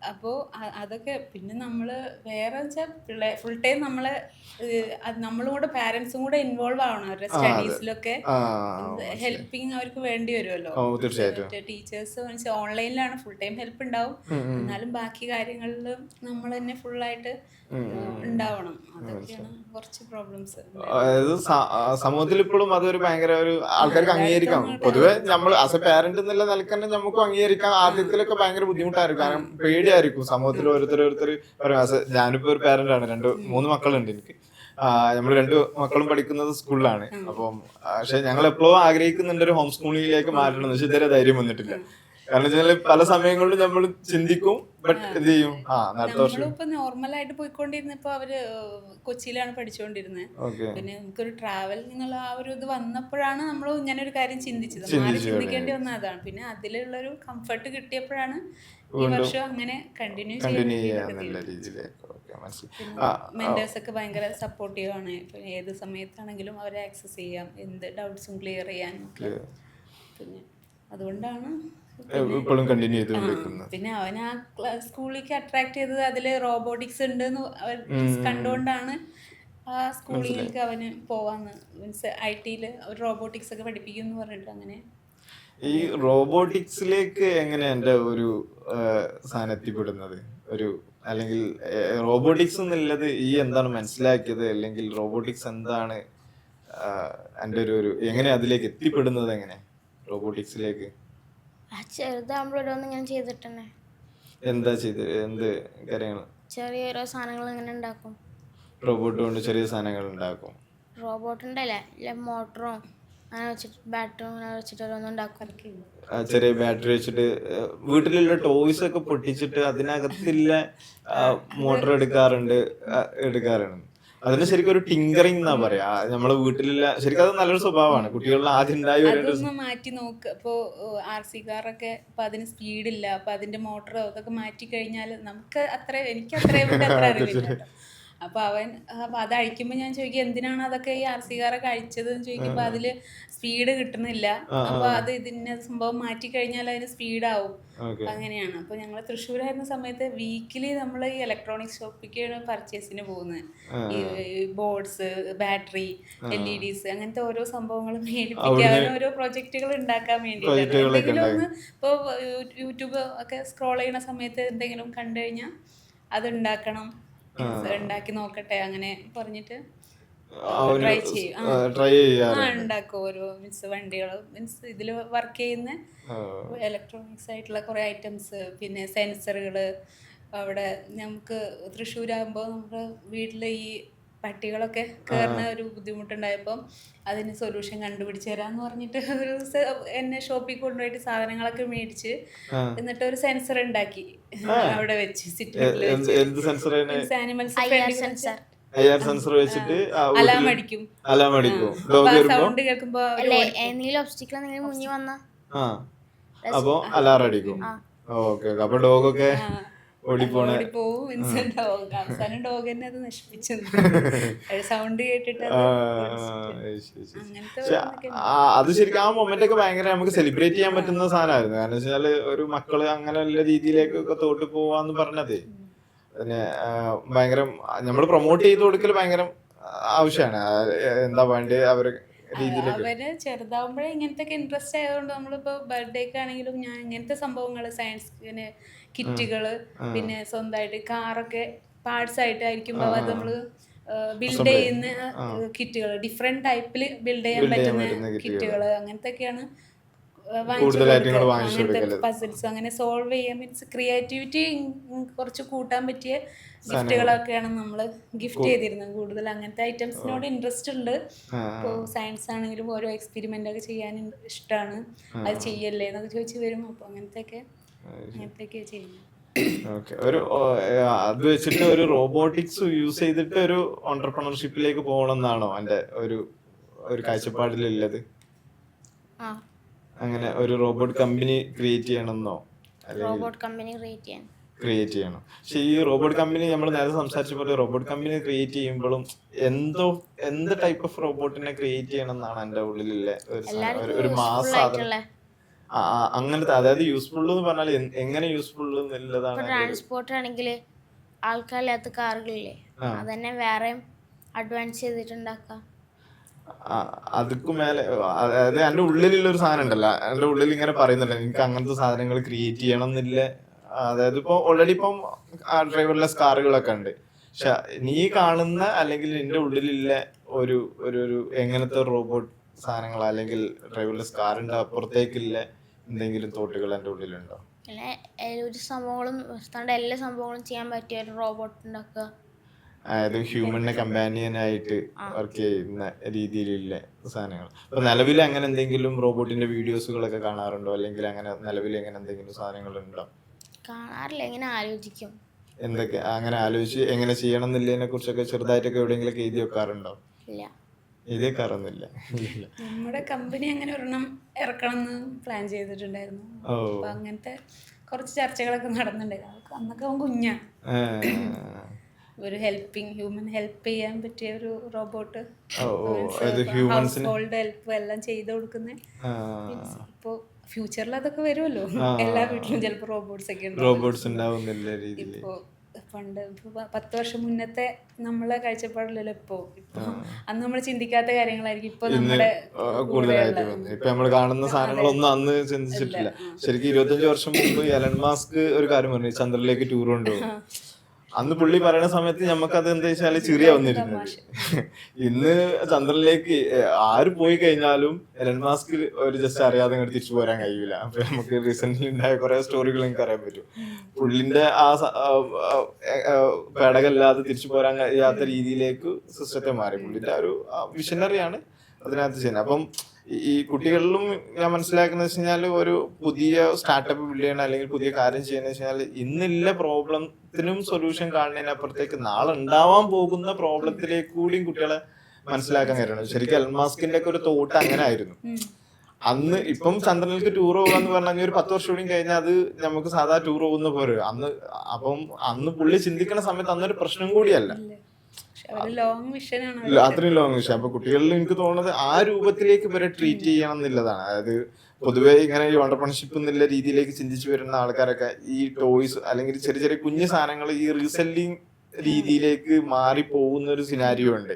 അപ്പോൾ അതൊക്കെ പിന്നെ നമ്മൾ വേറെ വെച്ചാൽ ഫുൾ ടൈം നമ്മളെ നമ്മളും കൂടെ പാരന്റ്സും കൂടെ ഇൻവോൾവ് ആവണം അവരുടെ സ്റ്റഡീസിലൊക്കെ. ഹെൽപ്പിംഗ് അവർക്ക് വേണ്ടി വരുമല്ലോ. ടീച്ചേഴ്സ് മീൻസ് ഓൺലൈനിലാണ് ഫുൾ ടൈം ഹെൽപ്പ് ഉണ്ടാവും, എന്നാലും ബാക്കി കാര്യങ്ങളിൽ നമ്മൾ തന്നെ ഫുള്ളായിട്ട് ഉണ്ടാവണം. അതൊക്കെയാണ് കുറച്ച് പ്രോബ്ലംസ്. അതായത് സമൂഹത്തിൽ ഇപ്പോഴും അതൊരു ഭയങ്കര ഒരു ആൾക്കാർക്ക് അംഗീകരിക്കാം. പൊതുവെ നമ്മൾ ആസ് എ പാരന്റ് എന്നുള്ള നിലക്ക് തന്നെ നമുക്കും അംഗീകരിക്കാം. ആദ്യത്തിലൊക്കെ ഭയങ്കര ബുദ്ധിമുട്ടായിരിക്കും, കാരണം പേടിയായിരിക്കും സമൂഹത്തിൽ ഓരോരുത്തർ ഞാനിപ്പോ ഒരു പാരന്റ് ആണ്, 3 മക്കളുണ്ട് എനിക്ക്. നമ്മൾ 2 മക്കളും പഠിക്കുന്നത് സ്കൂളിലാണ്. അപ്പം പക്ഷെ ഞങ്ങൾ എപ്പോഴും ആഗ്രഹിക്കുന്നുണ്ട് ഒരു ഹോം സ്കൂളിലേക്ക് മാറ്റണം, പക്ഷെ ഇതുവരെ ധൈര്യം വന്നിട്ടില്ല. കാരണം വെച്ചാൽ പല സമയങ്ങളിലും നമ്മൾ ചിന്തിക്കും, ബട്ട് എന്ത് ചെയ്യും നമ്മളിപ്പോ നോർമലായിട്ട് പോയിക്കൊണ്ടിരുന്നപ്പോ അവര് കൊച്ചിയിലാണ് പഠിച്ചുകൊണ്ടിരുന്നത്. പിന്നെ നമുക്കൊരു ട്രാവൽ എന്നുള്ള ആ ഒരു ഇത് വന്നപ്പോഴാണ് നമ്മൾ ഇങ്ങനെ ഒരു കാര്യം ചിന്തിച്ചത്. മാറി ചിന്തിക്കേണ്ടി വന്ന അതാണ്. പിന്നെ അതിലുള്ളൊരു കംഫർട്ട് കിട്ടിയപ്പോഴാണ് ഈ വർഷം അങ്ങനെ കണ്ടിന്യൂ മെന്റേഴ്സ് ഒക്കെ ഭയങ്കര സപ്പോർട്ടീവ് ആണ്. ഇപ്പൊ ഏത് സമയത്താണെങ്കിലും അവരെ ആക്സസ് ചെയ്യാം, എന്ത് ഡൗട്ട്സും ക്ലിയർ ചെയ്യാനും. പിന്നെ അതുകൊണ്ടാണ് ഇപ്പോഴും കണ്ടിന്യൂ ചെയ്തുകൊണ്ടിരിക്കുന്നത്. പിന്നെ അവൻ ആ സ്കൂളിലേക്ക് അട്രാക്ട് ചെയ്തത് അതില് റോബോട്ടിക്സ് ഉണ്ട് കണ്ടുകൊണ്ടാണ് ആ സ്കൂളിലേക്ക് അവന് പോവാന്ന്. മീൻസ് IT റോബോട്ടിക്സ് ഒക്കെ പഠിപ്പിക്കും എന്ന് പറഞ്ഞിട്ട് അങ്ങനെ. ഈ റോബോട്ടിക്സിലേക്ക് എങ്ങനെ എൻ്റെ ഒരു സാധനം എത്തിപ്പെടുന്നത് ഒരു, അല്ലെങ്കിൽ റോബോട്ടിക്സ് എന്നുള്ളത് ഈ എന്താണ് മനസ്സിലാക്കിയത്, അല്ലെങ്കിൽ റോബോട്ടിക്സ് എന്താണ് എൻ്റെ ഒരു എങ്ങനെ അതിലേക്ക് എത്തിപ്പെടുന്നത്, എങ്ങനെ റോബോട്ടിക്സിലേക്ക്? ചെറുതാകുമ്പോഴൊന്നും ഞാൻ ചെയ്തിട്ടുണ്ടേ. എന്താ ചെയ്തത്, എന്ത് കാര്യങ്ങൾ? ചെറിയ സാധനങ്ങൾ ഇങ്ങനെ ഉണ്ടാക്കും. റോബോട്ട് കൊണ്ട് ചെറിയ സാധനങ്ങൾ ഉണ്ടാക്കും. റോബോട്ട് ഉണ്ടല്ലേ, മോട്ടറും അങ്ങനെ വെച്ചിട്ട് ബാറ്ററും അങ്ങനെ വെച്ചിട്ട് ഓരോന്നും ഉണ്ടാക്കും. ചെറിയ ബാറ്ററി വെച്ചിട്ട് വീട്ടിലുള്ള ടോയ്സ് ഒക്കെ പൊട്ടിച്ചിട്ട് അതിനകത്തുള്ള മോട്ടർ എടുക്കാറുണ്ട്. അതിന് ശരിക്കും ഒരു ടിങ്കറിങ് എന്നാ പറയാ. നമ്മളെ വീട്ടിലുള്ള ശരിക്കും അത് നല്ലൊരു സ്വഭാവമാണ്. കുട്ടികളിൽ ആദ്യം അതൊന്ന് മാറ്റി നോക്ക്. ഇപ്പോ RC കാറൊക്കെ ഇപ്പൊ അതിന് സ്പീഡില്ല, അപ്പൊ അതിന്റെ മോട്ടർ അതൊക്കെ മാറ്റി കഴിഞ്ഞാൽ നമുക്ക് എനിക്ക് അത്ര അറിവില്ല. അപ്പൊ അത് അഴിക്കുമ്പോ ഞാൻ ചോദിക്കും എന്തിനാണ് അതൊക്കെ ഈ RC കാറൊക്കെ അഴിച്ചത് എന്ന് ചോദിക്കുമ്പോ അതില് സ്പീഡ് കിട്ടുന്നില്ല, അപ്പൊ അത് ഇതിന്റെ സംഭവം മാറ്റി കഴിഞ്ഞാൽ അതിന് സ്പീഡാവും. അങ്ങനെയാണ്. അപ്പൊ ഞങ്ങൾ തൃശ്ശൂരായിരുന്ന സമയത്ത് വീക്കിലി നമ്മൾ ഈ ഇലക്ട്രോണിക്സ് ഷോപ്പിലേക്കാണ് പർച്ചേസിന് പോകുന്നത്. ഈ ബോർഡ്സ്, ബാറ്ററി, LEDs അങ്ങനത്തെ ഓരോ സംഭവങ്ങൾ മേടിപ്പിക്കാൻ, ഓരോ പ്രൊജക്ടുകൾ ഉണ്ടാക്കാൻ വേണ്ടിയിട്ടാണ്. എന്തെങ്കിലും ഒന്ന് ഇപ്പൊ യൂട്യൂബ് ഒക്കെ സ്ക്രോൾ ചെയ്യുന്ന സമയത്ത് എന്തെങ്കിലും കണ്ടു കഴിഞ്ഞാൽ അത് ഉണ്ടാക്കണം, ഉണ്ടാക്കി നോക്കട്ടെ അങ്ങനെ പറഞ്ഞിട്ട് ട്രൈ ചെയ്യും. ഉണ്ടാക്കും ഓരോ മീൻസ് വണ്ടികൾ, മീൻസ് ഇതിൽ വർക്ക് ചെയ്യുന്ന ഇലക്ട്രോണിക്സ് ആയിട്ടുള്ള കുറെ ഐറ്റംസ്. പിന്നെ സെൻസറുകൾ. അവിടെ നമുക്ക് തൃശ്ശൂരാകുമ്പോൾ നമ്മുടെ വീട്ടിൽ ഈ പട്ടികളൊക്കെ കയറുന്ന ഒരു ബുദ്ധിമുട്ടുണ്ടായപ്പോൾ അതിന് സൊല്യൂഷൻ കണ്ടുപിടിച്ച് തരാന്ന് പറഞ്ഞിട്ട് ഒരു എന്നെ ഷോപ്പിൽ കൊണ്ടുപോയിട്ട് സാധനങ്ങളൊക്കെ മേടിച്ച് എന്നിട്ട് ഒരു സെൻസർ ഉണ്ടാക്കി അവിടെ വെച്ച് സെൻസർ വെച്ചിട്ട് അലാം അടിക്കും. സൗണ്ട് കേൾക്കുമ്പോ അപ്പൊ അലാറം അടിക്കും. ഓക്കെ. അപ്പൊ ഡോഗൊക്കെ ഓടിപ്പോണ ഓടിപ്പോവും മീൻസ് ഡോഗ് അവസാനം ഡോഗ് തന്നെ അത് നശിപ്പിച്ചു സൗണ്ട് കേട്ടിട്ട് അത് അങ്ങനത്തെ ഓരോന്നൊക്കെ ഉണ്ട്. അത് ശരിക്കും ആ മൊമെന്റ് ഒക്കെ ഭയങ്കര നമുക്ക് സെലിബ്രേറ്റ് ചെയ്യാൻ പറ്റുന്ന സാധനമായിരുന്നു. കാരണം വെച്ചാല് ഒരു മക്കള് അങ്ങനെ ഉള്ള രീതിയിലേക്കൊക്കെ തോട്ട് പോവാന്ന് പറഞ്ഞതേ പിന്നെ ഭയങ്കര നമ്മൾ പ്രൊമോട്ട് ചെയ്ത് കൊടുക്കൽ ഭയങ്കര ആവശ്യമാണ്. എന്താ വേണ്ടത് അവര് രീതിയിലേക്ക്. അവര് ചെറുതാവുമ്പോഴേ ഇങ്ങനത്തെ ഇൻട്രസ്റ്റ് ആയതുകൊണ്ട് നമ്മളിപ്പോ ബർത്ത്ഡേക്ക് ആണെങ്കിലും ഞാൻ ഇങ്ങനത്തെ സംഭവങ്ങള് സയൻസ് കിറ്റുകള് പിന്നെ സ്വന്തമായിട്ട് കാറൊക്കെ പാർട്സ് ആയിട്ടായിരിക്കുമ്പോ അത് നമ്മള് ബിൽഡ് ചെയ്യുന്ന കിറ്റുകൾ ഡിഫറെന്റ് ടൈപ്പിൽ ബിൽഡ് ചെയ്യാൻ പറ്റുന്ന കിറ്റുകള് അങ്ങനത്തെ ഒക്കെയാണ് അങ്ങനത്തെ പസിൽസ് അങ്ങനെ സോൾവ് ചെയ്യാൻ മീൻസ് ക്രിയേറ്റിവിറ്റി കുറച്ച് കൂട്ടാൻ പറ്റിയ ഗിഫ്റ്റുകളൊക്കെയാണ് നമ്മൾ ഗിഫ്റ്റ് ചെയ്തിരുന്നത്. കൂടുതൽ അങ്ങനത്തെ ഐറ്റംസിനോട് ഇൻട്രസ്റ്റ് ഉണ്ട്. ഇപ്പോൾ സയൻസ് ആണെങ്കിലും ഓരോ എക്സ്പെരിമെന്റ് ഒക്കെ ചെയ്യാൻ ഇഷ്ടമാണ്. അത് ചെയ്യല്ലേ എന്നൊക്കെ ചോദിച്ചു വരും. അപ്പോൾ അങ്ങനത്തെയൊക്കെ ചെയ്യുന്നത്. ഒരു അത് വെച്ചിട്ട് ഒരു റോബോട്ടിക്സ് യൂസ് ചെയ്തിട്ട് ഒരു ഓൺടർപ്രണർഷിപ്പിലേക്ക് പോകണം എന്നാണോ എൻ്റെ ഒരു കാഴ്ചപ്പാടിലുള്ളത്? അങ്ങനെ ഒരു റോബോട്ട് കമ്പനി ക്രിയേറ്റ് ചെയ്യണമെന്നോ? റോബോട്ട് കമ്പനി ക്രിയേറ്റ് ചെയ്യണം. പക്ഷെ ഈ റോബോട്ട് കമ്പനി നമ്മൾ നേരത്തെ സംസാരിച്ച പോലെ റോബോട്ട് കമ്പനി ക്രിയേറ്റ് ചെയ്യുമ്പോഴും എന്ത് ടൈപ്പ് ഓഫ് റോബോട്ടിനെ ക്രിയേറ്റ് ചെയ്യണം എന്നാണ് എൻ്റെ ഉള്ളിലുള്ള ഒരു മാസ് സാധനം. അങ്ങനത്തെ അതായത് യൂസ്ഫുൾ എന്ന് പറഞ്ഞാൽ എങ്ങനെ യൂസ്ഫുൾ എന്നുള്ളതാണ്. ട്രാൻസ്പോർട്ട് ആണെങ്കിൽ ആൾക്കാരില്ലാത്ത കാറുകളില്ലേ അതന്നെ വേറെ അഡ്വാൻസ് ചെയ്തിട്ടുണ്ടാക്കാം. അതിക്കു മേലെ അതായത് എൻ്റെ ഉള്ളിലുള്ള ഒരു സാധനം ഉണ്ടല്ലോ, എൻ്റെ ഉള്ളിൽ ഇങ്ങനെ പറയുന്നുണ്ട് എനിക്ക് അങ്ങനത്തെ സാധനങ്ങൾ ക്രിയേറ്റ് ചെയ്യണം എന്നില്ല. അതായത് ഇപ്പൊ ഓൾറെഡി ഇപ്പം ഡ്രൈവർലെസ് കാറുകളൊക്കെ ഉണ്ട്. പക്ഷെ നീ കാണുന്ന അല്ലെങ്കിൽ നിന്റെ ഉള്ളിലുള്ള ഒരു എങ്ങനത്തെ റോബോട്ട് സാധനങ്ങൾ അല്ലെങ്കിൽ ഡ്രൈവർലെസ് കാറിന്റെ അപ്പുറത്തേക്കില്ല എന്തെങ്കിലും തോട്ടുകൾ എൻ്റെ ഉള്ളിലുണ്ടോ? ഒരു സംഭവങ്ങളും എല്ലാ സംഭവങ്ങളും ചെയ്യാൻ പറ്റിയ ഒരു റോബോട്ട് ഉണ്ടാക്കുക. അതായത് ഹ്യൂമനെ കമ്പാനിയൻ ആയിട്ട് വർക്ക് ചെയ്യുന്ന രീതിയിലുള്ള സാധനങ്ങൾ. അപ്പൊ നിലവിൽ അങ്ങനെ എന്തെങ്കിലും റോബോട്ടിന്റെ വീഡിയോസുകളൊക്കെ കാണാറുണ്ടോ? അല്ലെങ്കിൽ അങ്ങനെ നിലവിൽ എങ്ങനെ എന്തെങ്കിലും സാധനങ്ങൾ ഉണ്ടോ? കാണാറില്ല, എങ്ങനെ ആലോചിക്കും എന്തൊക്കെ അങ്ങനെ ആലോചിച്ച് എങ്ങനെ ചെയ്യണം എന്നുള്ളതിനെ കുറിച്ചൊക്കെ ചെറുതായിട്ടൊക്കെ എവിടെയെങ്കിലും എഴുതി വെക്കാറുണ്ടോ? ഇല്ല, എഴുതി വെക്കാറൊന്നുമില്ല. നമ്മുടെ കമ്പനി അങ്ങനെ ഒരെണ്ണം ഇറക്കണം എന്ന് പ്ലാൻ ചെയ്തിട്ടുണ്ടായിരുന്നു. അപ്പൊ അങ്ങനത്തെ കുറച്ച് ചർച്ചകളൊക്കെ നടന്നിട്ടുണ്ടായിരുന്നു. അന്നൊക്കെ അവൻ കുഞ്ഞാ. ഒരു ഹ്യൂമൻ ഹെൽപ്പ് ചെയ്യാൻ പറ്റിയ ഒരു റോബോട്ട്, ഹൗസ് ഹോൾഡ് ഹെൽപ്പ് എല്ലാം ചെയ്ത് കൊടുക്കുന്ന. ഇപ്പോ ഫ്യൂച്ചറിൽ അതൊക്കെ വരുമല്ലോ, എല്ലാ വീട്ടിലും ചിലപ്പോൾ റോബോട്ട്സ് ഉണ്ടാവുന്നില്ല. ഇപ്പോ പണ്ട് 10 വർഷം മുന്നത്തെ നമ്മളെ കാഴ്ചപ്പാടില്ലല്ലോ ഇപ്പോ അന്ന് നമ്മൾ ചിന്തിക്കാത്ത കാര്യങ്ങളായിരിക്കും ഇപ്പൊ നമ്മുടെ കൂടുതലായിട്ട് വന്നു. ഇപ്പൊ നമ്മൾ കാണുന്ന സാധനങ്ങളൊന്നും അന്ന് ചിന്തിച്ചിട്ടില്ല. ശരിക്കും 25 വർഷം മുമ്പ് എലൻ മാസ്ക് ഒരു കാര്യം പറഞ്ഞു, ചന്ദ്രനിലേക്ക് ടൂർ കൊണ്ടുപോകും. അന്ന് പുള്ളി പറയുന്ന സമയത്ത് നമുക്കത് എന്താ വെച്ചാല് ചെറിയ വന്നിരുന്നത്. ഇന്ന് ചന്ദ്രനിലേക്ക് ആര് പോയി കഴിഞ്ഞാലും എലൻ മാസ്ക് ഒരു ജസ്റ്റ് അറിയാതെ അങ്ങോട്ട് തിരിച്ചു പോരാൻ കഴിയില്ല. അപ്പൊ നമുക്ക് റീസെന്റ് ഉണ്ടായ കുറെ സ്റ്റോറികൾ എനിക്ക് അറിയാൻ പറ്റും. പുള്ളിന്റെ ആ പേടകല്ലാതെ തിരിച്ചു പോരാൻ കഴിയാത്ത രീതിയിലേക്ക് സിസ്റ്റത്തെ മാറി. പുള്ളിന്റെ ഒരു വിഷനറിയാണ് അതിനകത്ത് ചെയ്യുന്നത്. അപ്പം ഈ കുട്ടികളിലും ഞാൻ മനസ്സിലാക്കുന്നത് വെച്ച് കഴിഞ്ഞാൽ ഒരു പുതിയ സ്റ്റാർട്ടപ്പ് ബിൽഡ് ചെയ്യണം അല്ലെങ്കിൽ പുതിയ കാര്യം ചെയ്യണമെന്ന് വെച്ച് കഴിഞ്ഞാൽ ഇന്നില്ല പ്രോബ്ലത്തിനും സൊല്യൂഷൻ കാണുന്നതിനപ്പുറത്തേക്ക് നാളെ ഉണ്ടാവാൻ പോകുന്ന പ്രോബ്ലത്തിലേക്ക് കൂടിയും കുട്ടികളെ മനസ്സിലാക്കാൻ കഴിയണം. ശരിക്കും എലൻ മാസ്കിന്റെ ഒക്കെ ഒരു തോട്ട് അങ്ങനെ ആയിരുന്നു അന്ന്. ഇപ്പം ചന്ദ്രനിലേക്ക് ടൂർ പോകാന്ന് പറഞ്ഞാൽ ഒരു 10 വർഷം കൂടി കഴിഞ്ഞാൽ അത് നമുക്ക് സാധാ ടൂർ പോകുന്ന പോലെ അന്ന്. അപ്പം അന്ന് പുള്ളി ചിന്തിക്കുന്ന സമയത്ത് അന്നൊരു പ്രശ്നം കൂടിയല്ല, അത്രയും ലോങ് വിഷൻ. അപ്പൊ കുട്ടികളിൽ എനിക്ക് തോന്നുന്നത് ആ രൂപത്തിലേക്ക് ഇവരെ ട്രീറ്റ് ചെയ്യണം എന്നുള്ളതാണ്. അതായത് പൊതുവെ ഇങ്ങനെ ഈ ഓണ്ടർപ്രണർഷിപ്പ് എന്നുള്ള രീതിയിലേക്ക് ചിന്തിച്ചു വരുന്ന ആൾക്കാരൊക്കെ ഈ ടോയ്സ് അല്ലെങ്കിൽ ചെറിയ ചെറിയ കുഞ്ഞു സാധനങ്ങൾ ഈ റീസെല്ലിങ് രീതിയിലേക്ക് മാറി പോകുന്ന ഒരു സിനാരിയോ ഉണ്ട്.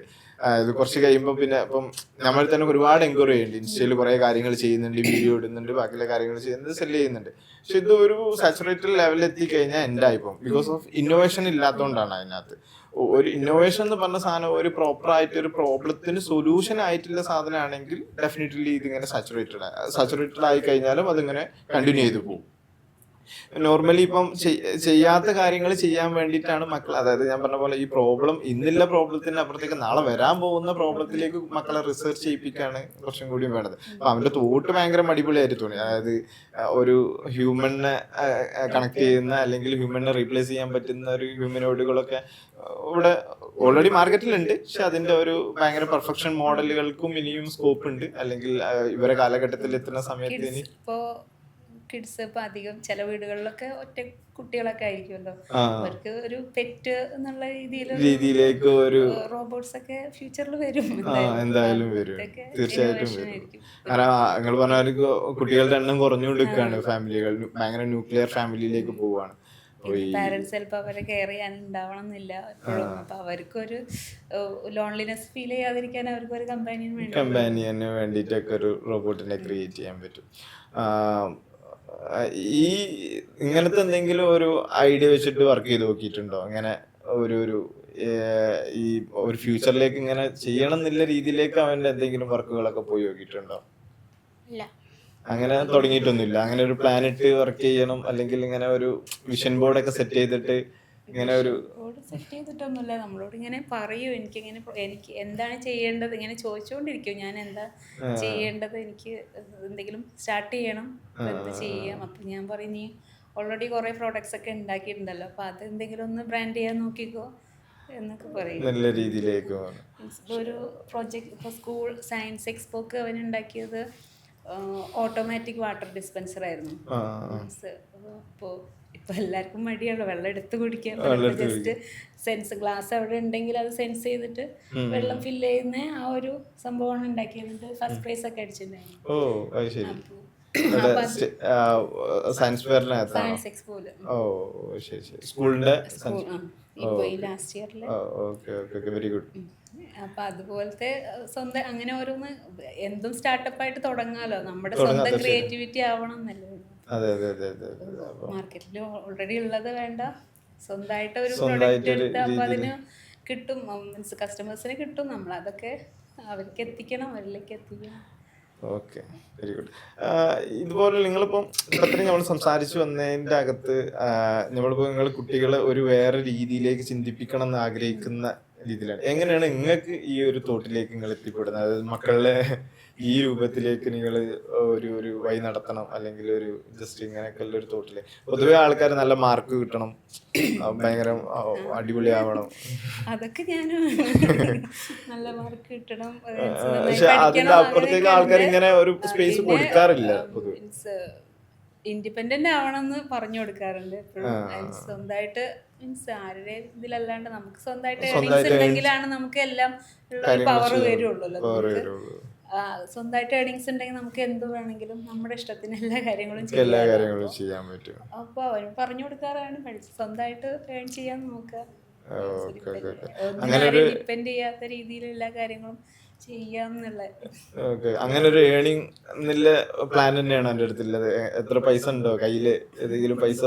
ഇത് കുറച്ച് കഴിയുമ്പോൾ പിന്നെ ഇപ്പം നമ്മൾ തന്നെ ഒരുപാട് എൻക്വയറി ചെയ്യുന്നുണ്ട്. ഇൻസ്റ്റയിൽ കുറെ കാര്യങ്ങൾ ചെയ്യുന്നുണ്ട്, വീഡിയോ ഇടുന്നുണ്ട്, ബാക്കിയുള്ള കാര്യങ്ങൾ ചെയ്യുന്നുണ്ട്, സെല് ചെയ്യുന്നുണ്ട്. പക്ഷെ ഇത് ഒരു സാച്ചുറേറ്റഡ് ലെവലിൽ എത്തിക്കഴിഞ്ഞാൽ എന്തായിപ്പോൾ ബിക്കോസ് ഓഫ് ഇന്നോവേഷൻ ഇല്ലാത്തതുകൊണ്ടാണ്. അതിനകത്ത് ഒരു ഇന്നോവേഷൻ എന്ന് പറഞ്ഞ സാധനം ഒരു പ്രോപ്പർ ആയിട്ട് ഒരു പ്രോബ്ലത്തിന് സൊല്യൂഷൻ ആയിട്ടുള്ള സാധനമാണെങ്കിൽ ഡെഫിനറ്റ്ലി ഇതിങ്ങനെ സാച്ചുറേറ്റഡ് ആയി കഴിഞ്ഞാലും അതിങ്ങനെ കണ്ടിന്യൂ ചെയ്തു പോകും. നോർമലി ഇപ്പം ചെയ്യാത്ത കാര്യങ്ങൾ ചെയ്യാൻ വേണ്ടിയിട്ടാണ് മക്കൾ, അതായത് ഞാൻ പറഞ്ഞ പോലെ ഈ പ്രോബ്ലം ഇന്നുള്ള പ്രോബ്ലത്തിന് അപ്പുറത്തേക്ക് നാളെ വരാൻ പോകുന്ന പ്രോബ്ലത്തിലേക്ക് മക്കളെ റിസർച്ച് ചെയ്യിപ്പിക്കാണ് കുറച്ചും കൂടി വേണ്ടത്. അപ്പൊ അവന്റെ തോട്ട് ഭയങ്കര അടിപൊളിയായിട്ട് തോന്നി. അതായത് ഒരു ഹ്യൂമനെ കണക്ട് ചെയ്യുന്ന അല്ലെങ്കിൽ ഹ്യൂമനെ റീപ്ലേസ് ചെയ്യാൻ പറ്റുന്ന ഒരു ഹ്യൂമനോയിഡുകളൊക്കെ ഇവിടെ ഓൾറെഡി മാർക്കറ്റിലുണ്ട്. പക്ഷെ അതിന്റെ ഒരു ഭയങ്കര പെർഫെക്ഷൻ മോഡലുകൾക്കും ഇനിയും സ്കോപ്പ് ഉണ്ട്. അല്ലെങ്കിൽ ഇവരെ കാലഘട്ടത്തിൽ എത്തുന്ന സമയത്ത് ഇനി കിഡ്സ് ഇപ്പൊ അധികം ചില വീടുകളിലൊക്കെ ഒറ്റ കുട്ടികളൊക്കെ ആയിരിക്കുമല്ലോ, ആ അവർക്ക് ഒരു പെറ്റ് എന്നുള്ള രീതിയിലേക്ക് ഒരു റോബോട്ട്സ് ഒക്കെ ഫ്യൂച്ചറിൽ വരും എന്തായാലും വരും, ഇതൊക്കെ തീർച്ചയായിട്ടും innovation വരും. ആയിരിക്കും. കാരണം നിങ്ങൾ പറഞ്ഞ കുട്ടികളുടെ എണ്ണം കുറഞ്ഞുകൊണ്ടിരിക്കുകയാണ്, ഫാമിലികൾ ഭയങ്കര ന്യൂക്ലിയർ ഫാമിലിയിലേക്ക് പോവാണ്. പാരന്റ്സ് ചിലപ്പോൾ അവരെ കെയർ ചെയ്യാൻ ഉണ്ടാവണം എന്നില്ല എപ്പോഴും. അപ്പൊ അവർക്കൊരു ലോൺലിനെസ് ഫീൽ ചെയ്യാതിരിക്കാൻ അവർക്ക് ഒരു കമ്പാനിയൻ വേണ്ടി കമ്പാനിയന് വേണ്ടിയിട്ടൊക്കെ ഒരു റോബോട്ടിനെ ക്രിയേറ്റ് ചെയ്യാൻ പറ്റും. ഈ ഇങ്ങനത്തെ എന്തെങ്കിലും ഒരു ഐഡിയ വെച്ചിട്ട് വർക്ക് ചെയ്ത് നോക്കിയിട്ടുണ്ടോ? ഇങ്ങനെ ഒരു ഈ ഒരു ഫ്യൂച്ചറിലേക്ക് ഇങ്ങനെ ചെയ്യണം എന്നുള്ള രീതിയിലേക്ക് അവന്റെ എന്തെങ്കിലും വർക്കുകളൊക്കെ പോയി നോക്കിയിട്ടുണ്ടോ? ഇല്ല. അങ്ങനെ തുടങ്ങിയിട്ടൊന്നുമില്ല. അങ്ങനെ ഒരു പ്ലാൻ ഇട്ട് വർക്ക് ചെയ്യണം, അല്ലെങ്കിൽ ഇങ്ങനെ ഒരു വിഷൻ ബോർഡൊക്കെ സെറ്റ് ചെയ്തിട്ട് ഇങ്ങനെ ഒരു ബോർഡ് സെറ്റ് ചെയ്തിട്ടൊന്നുമില്ല. നമ്മളോട് ഇങ്ങനെ പറയൂ, എനിക്ക് എന്താണ് ചെയ്യേണ്ടത് ഇങ്ങനെ ചോദിച്ചുകൊണ്ടിരിക്കും. ഞാൻ എന്താ ചെയ്യേണ്ടത്, എനിക്ക് എന്തെങ്കിലും സ്റ്റാർട്ട് ചെയ്യണം, എന്ത് ചെയ്യാം. അപ്പം ഞാൻ പറയും, നീ ഓൾറെഡി കുറേ പ്രോഡക്ട്സ് ഒക്കെ ഉണ്ടാക്കിയിട്ടുണ്ടല്ലോ, അപ്പോൾ അത് എന്തെങ്കിലും ഒന്ന് ബ്രാൻഡ് ചെയ്യാൻ നോക്കിക്കോ എന്നൊക്കെ പറയും. നല്ല രീതിയിലേക്ക് ഒരു പ്രോജക്റ്റ് ഇപ്പോൾ സ്കൂൾ സയൻസ് എക്സ്പോക്ക് അവൻ ഉണ്ടാക്കിയത് ഓട്ടോമാറ്റിക് വാട്ടർ ഡിസ്പെൻസർ ആയിരുന്നു. അപ്പോൾ ഇപ്പൊ എല്ലാവർക്കും മടിയാണ് വെള്ളം എടുത്ത് കുടിക്കാൻ. ജസ്റ്റ് സെൻസ് ഗ്ലാസ് അവിടെ ഉണ്ടെങ്കിൽ അത് സെൻസ് ചെയ്തിട്ട് വെള്ളം ഫില്ല് ചെയ്യുന്ന ആ ഒരു സംഭവമാണ് ഉണ്ടാക്കിയത്. ഫസ്റ്റ് പ്രൈസ് ഒക്കെ അടിച്ചിട്ടുണ്ടായിരുന്നു സയൻസ് എക്സ്പോയില്. സ്കൂളിന്റെ ഇപ്പൊ ഈ ലാസ്റ്റ് ഇയറില്. Very good. അപ്പൊ അതുപോലത്തെ സ്വന്തം അങ്ങനെ ഓരോന്ന് എന്തും സ്റ്റാർട്ടപ്പായിട്ട് തുടങ്ങാലോ. നമ്മുടെ സ്വന്തം ക്രിയേറ്റിവിറ്റി ആവണം എന്നല്ലേ. മാർക്കറ്റിൽ ഓൾറെഡി ഉള്ളത് വേണ്ട, സ്വന്തമായിട്ട് ഒരു പ്രൊഡക്റ്റ് എടുത്ത് അപ്പൊ അതിന് കിട്ടും, മീൻസ് കസ്റ്റമേഴ്സിന് കിട്ടും. നമ്മൾ അതൊക്കെ അവർക്ക് എത്തിക്കണം, അവരിലേക്ക് എത്തിക്കണം. Okay, very good. ഇതുപോലെ നിങ്ങളിപ്പം ഇത്രയും നമ്മൾ സംസാരിച്ചു വന്നതിൻ്റെ അകത്ത് നമ്മളിപ്പോൾ നിങ്ങൾ കുട്ടികളെ ഒരു വേറെ രീതിയിലേക്ക് ചിന്തിപ്പിക്കണം എന്ന് ആഗ്രഹിക്കുന്ന രീതിയിലാണ്. എങ്ങനെയാണ് നിങ്ങൾക്ക് ഈ ഒരു തോട്ടിലേക്ക് നിങ്ങൾ എത്തിപ്പെടുന്നത്? അതായത് മക്കളെ ഈ രൂപത്തിലേക്ക് നിങ്ങൾ ഒരു വഴി നടത്തണം, അല്ലെങ്കിൽ ഒരു ജസ്റ്റ് ഇങ്ങനെയൊക്കെ ഉള്ള ഒരു തോട്ടില്. പൊതുവെ ആൾക്കാർ നല്ല മാർക്ക് കിട്ടണം, ഭയങ്കര അടിപൊളിയാവണം, അതൊക്കെ ഞാൻ നല്ല മാർക്ക് കിട്ടണം, പക്ഷെ അതിന്റെ അപ്പുറത്തേക്ക് ആൾക്കാർ ഇങ്ങനെ ഒരു സ്പേസ് കൊടുക്കാറില്ല. ഇൻഡിപെൻഡന്റ് ആവണമെന്ന് പറഞ്ഞു കൊടുക്കാറുണ്ട് എപ്പോഴും. സ്വന്തമായിട്ട് മീൻസ് ആരുടെ ഇതിലല്ലാണ്ട് നമുക്ക് സ്വന്തമായിട്ട് ഏർണിങ്സ് ഉണ്ടെങ്കിലാണ് നമുക്ക് എല്ലാം പവർ വരുള്ളൂ. സ്വന്തമായിട്ട് ഏർണിങ്സ് ഉണ്ടെങ്കിൽ നമുക്ക് എന്ത് വേണമെങ്കിലും നമ്മുടെ ഇഷ്ടത്തിന് എല്ലാ കാര്യങ്ങളും ചെയ്യാൻ പറ്റും. അപ്പൊ അവൻ പറഞ്ഞു കൊടുക്കാറാണ്, സ്വന്തമായിട്ട് ഏൺ ചെയ്യാൻ നോക്കുക, ഡിപ്പെൻഡ് ചെയ്യാത്ത രീതിയിൽ എല്ലാ കാര്യങ്ങളും ചെയ്യാന്നുള്ള. അങ്ങനെ ഒരു ഏണിംഗ് എന്നുള്ള പ്ലാൻ തന്നെയാണ് എൻ്റെ അടുത്തുള്ളത്. എത്ര പൈസ ഉണ്ടോ കയ്യില്, ഏതെങ്കിലും പൈസ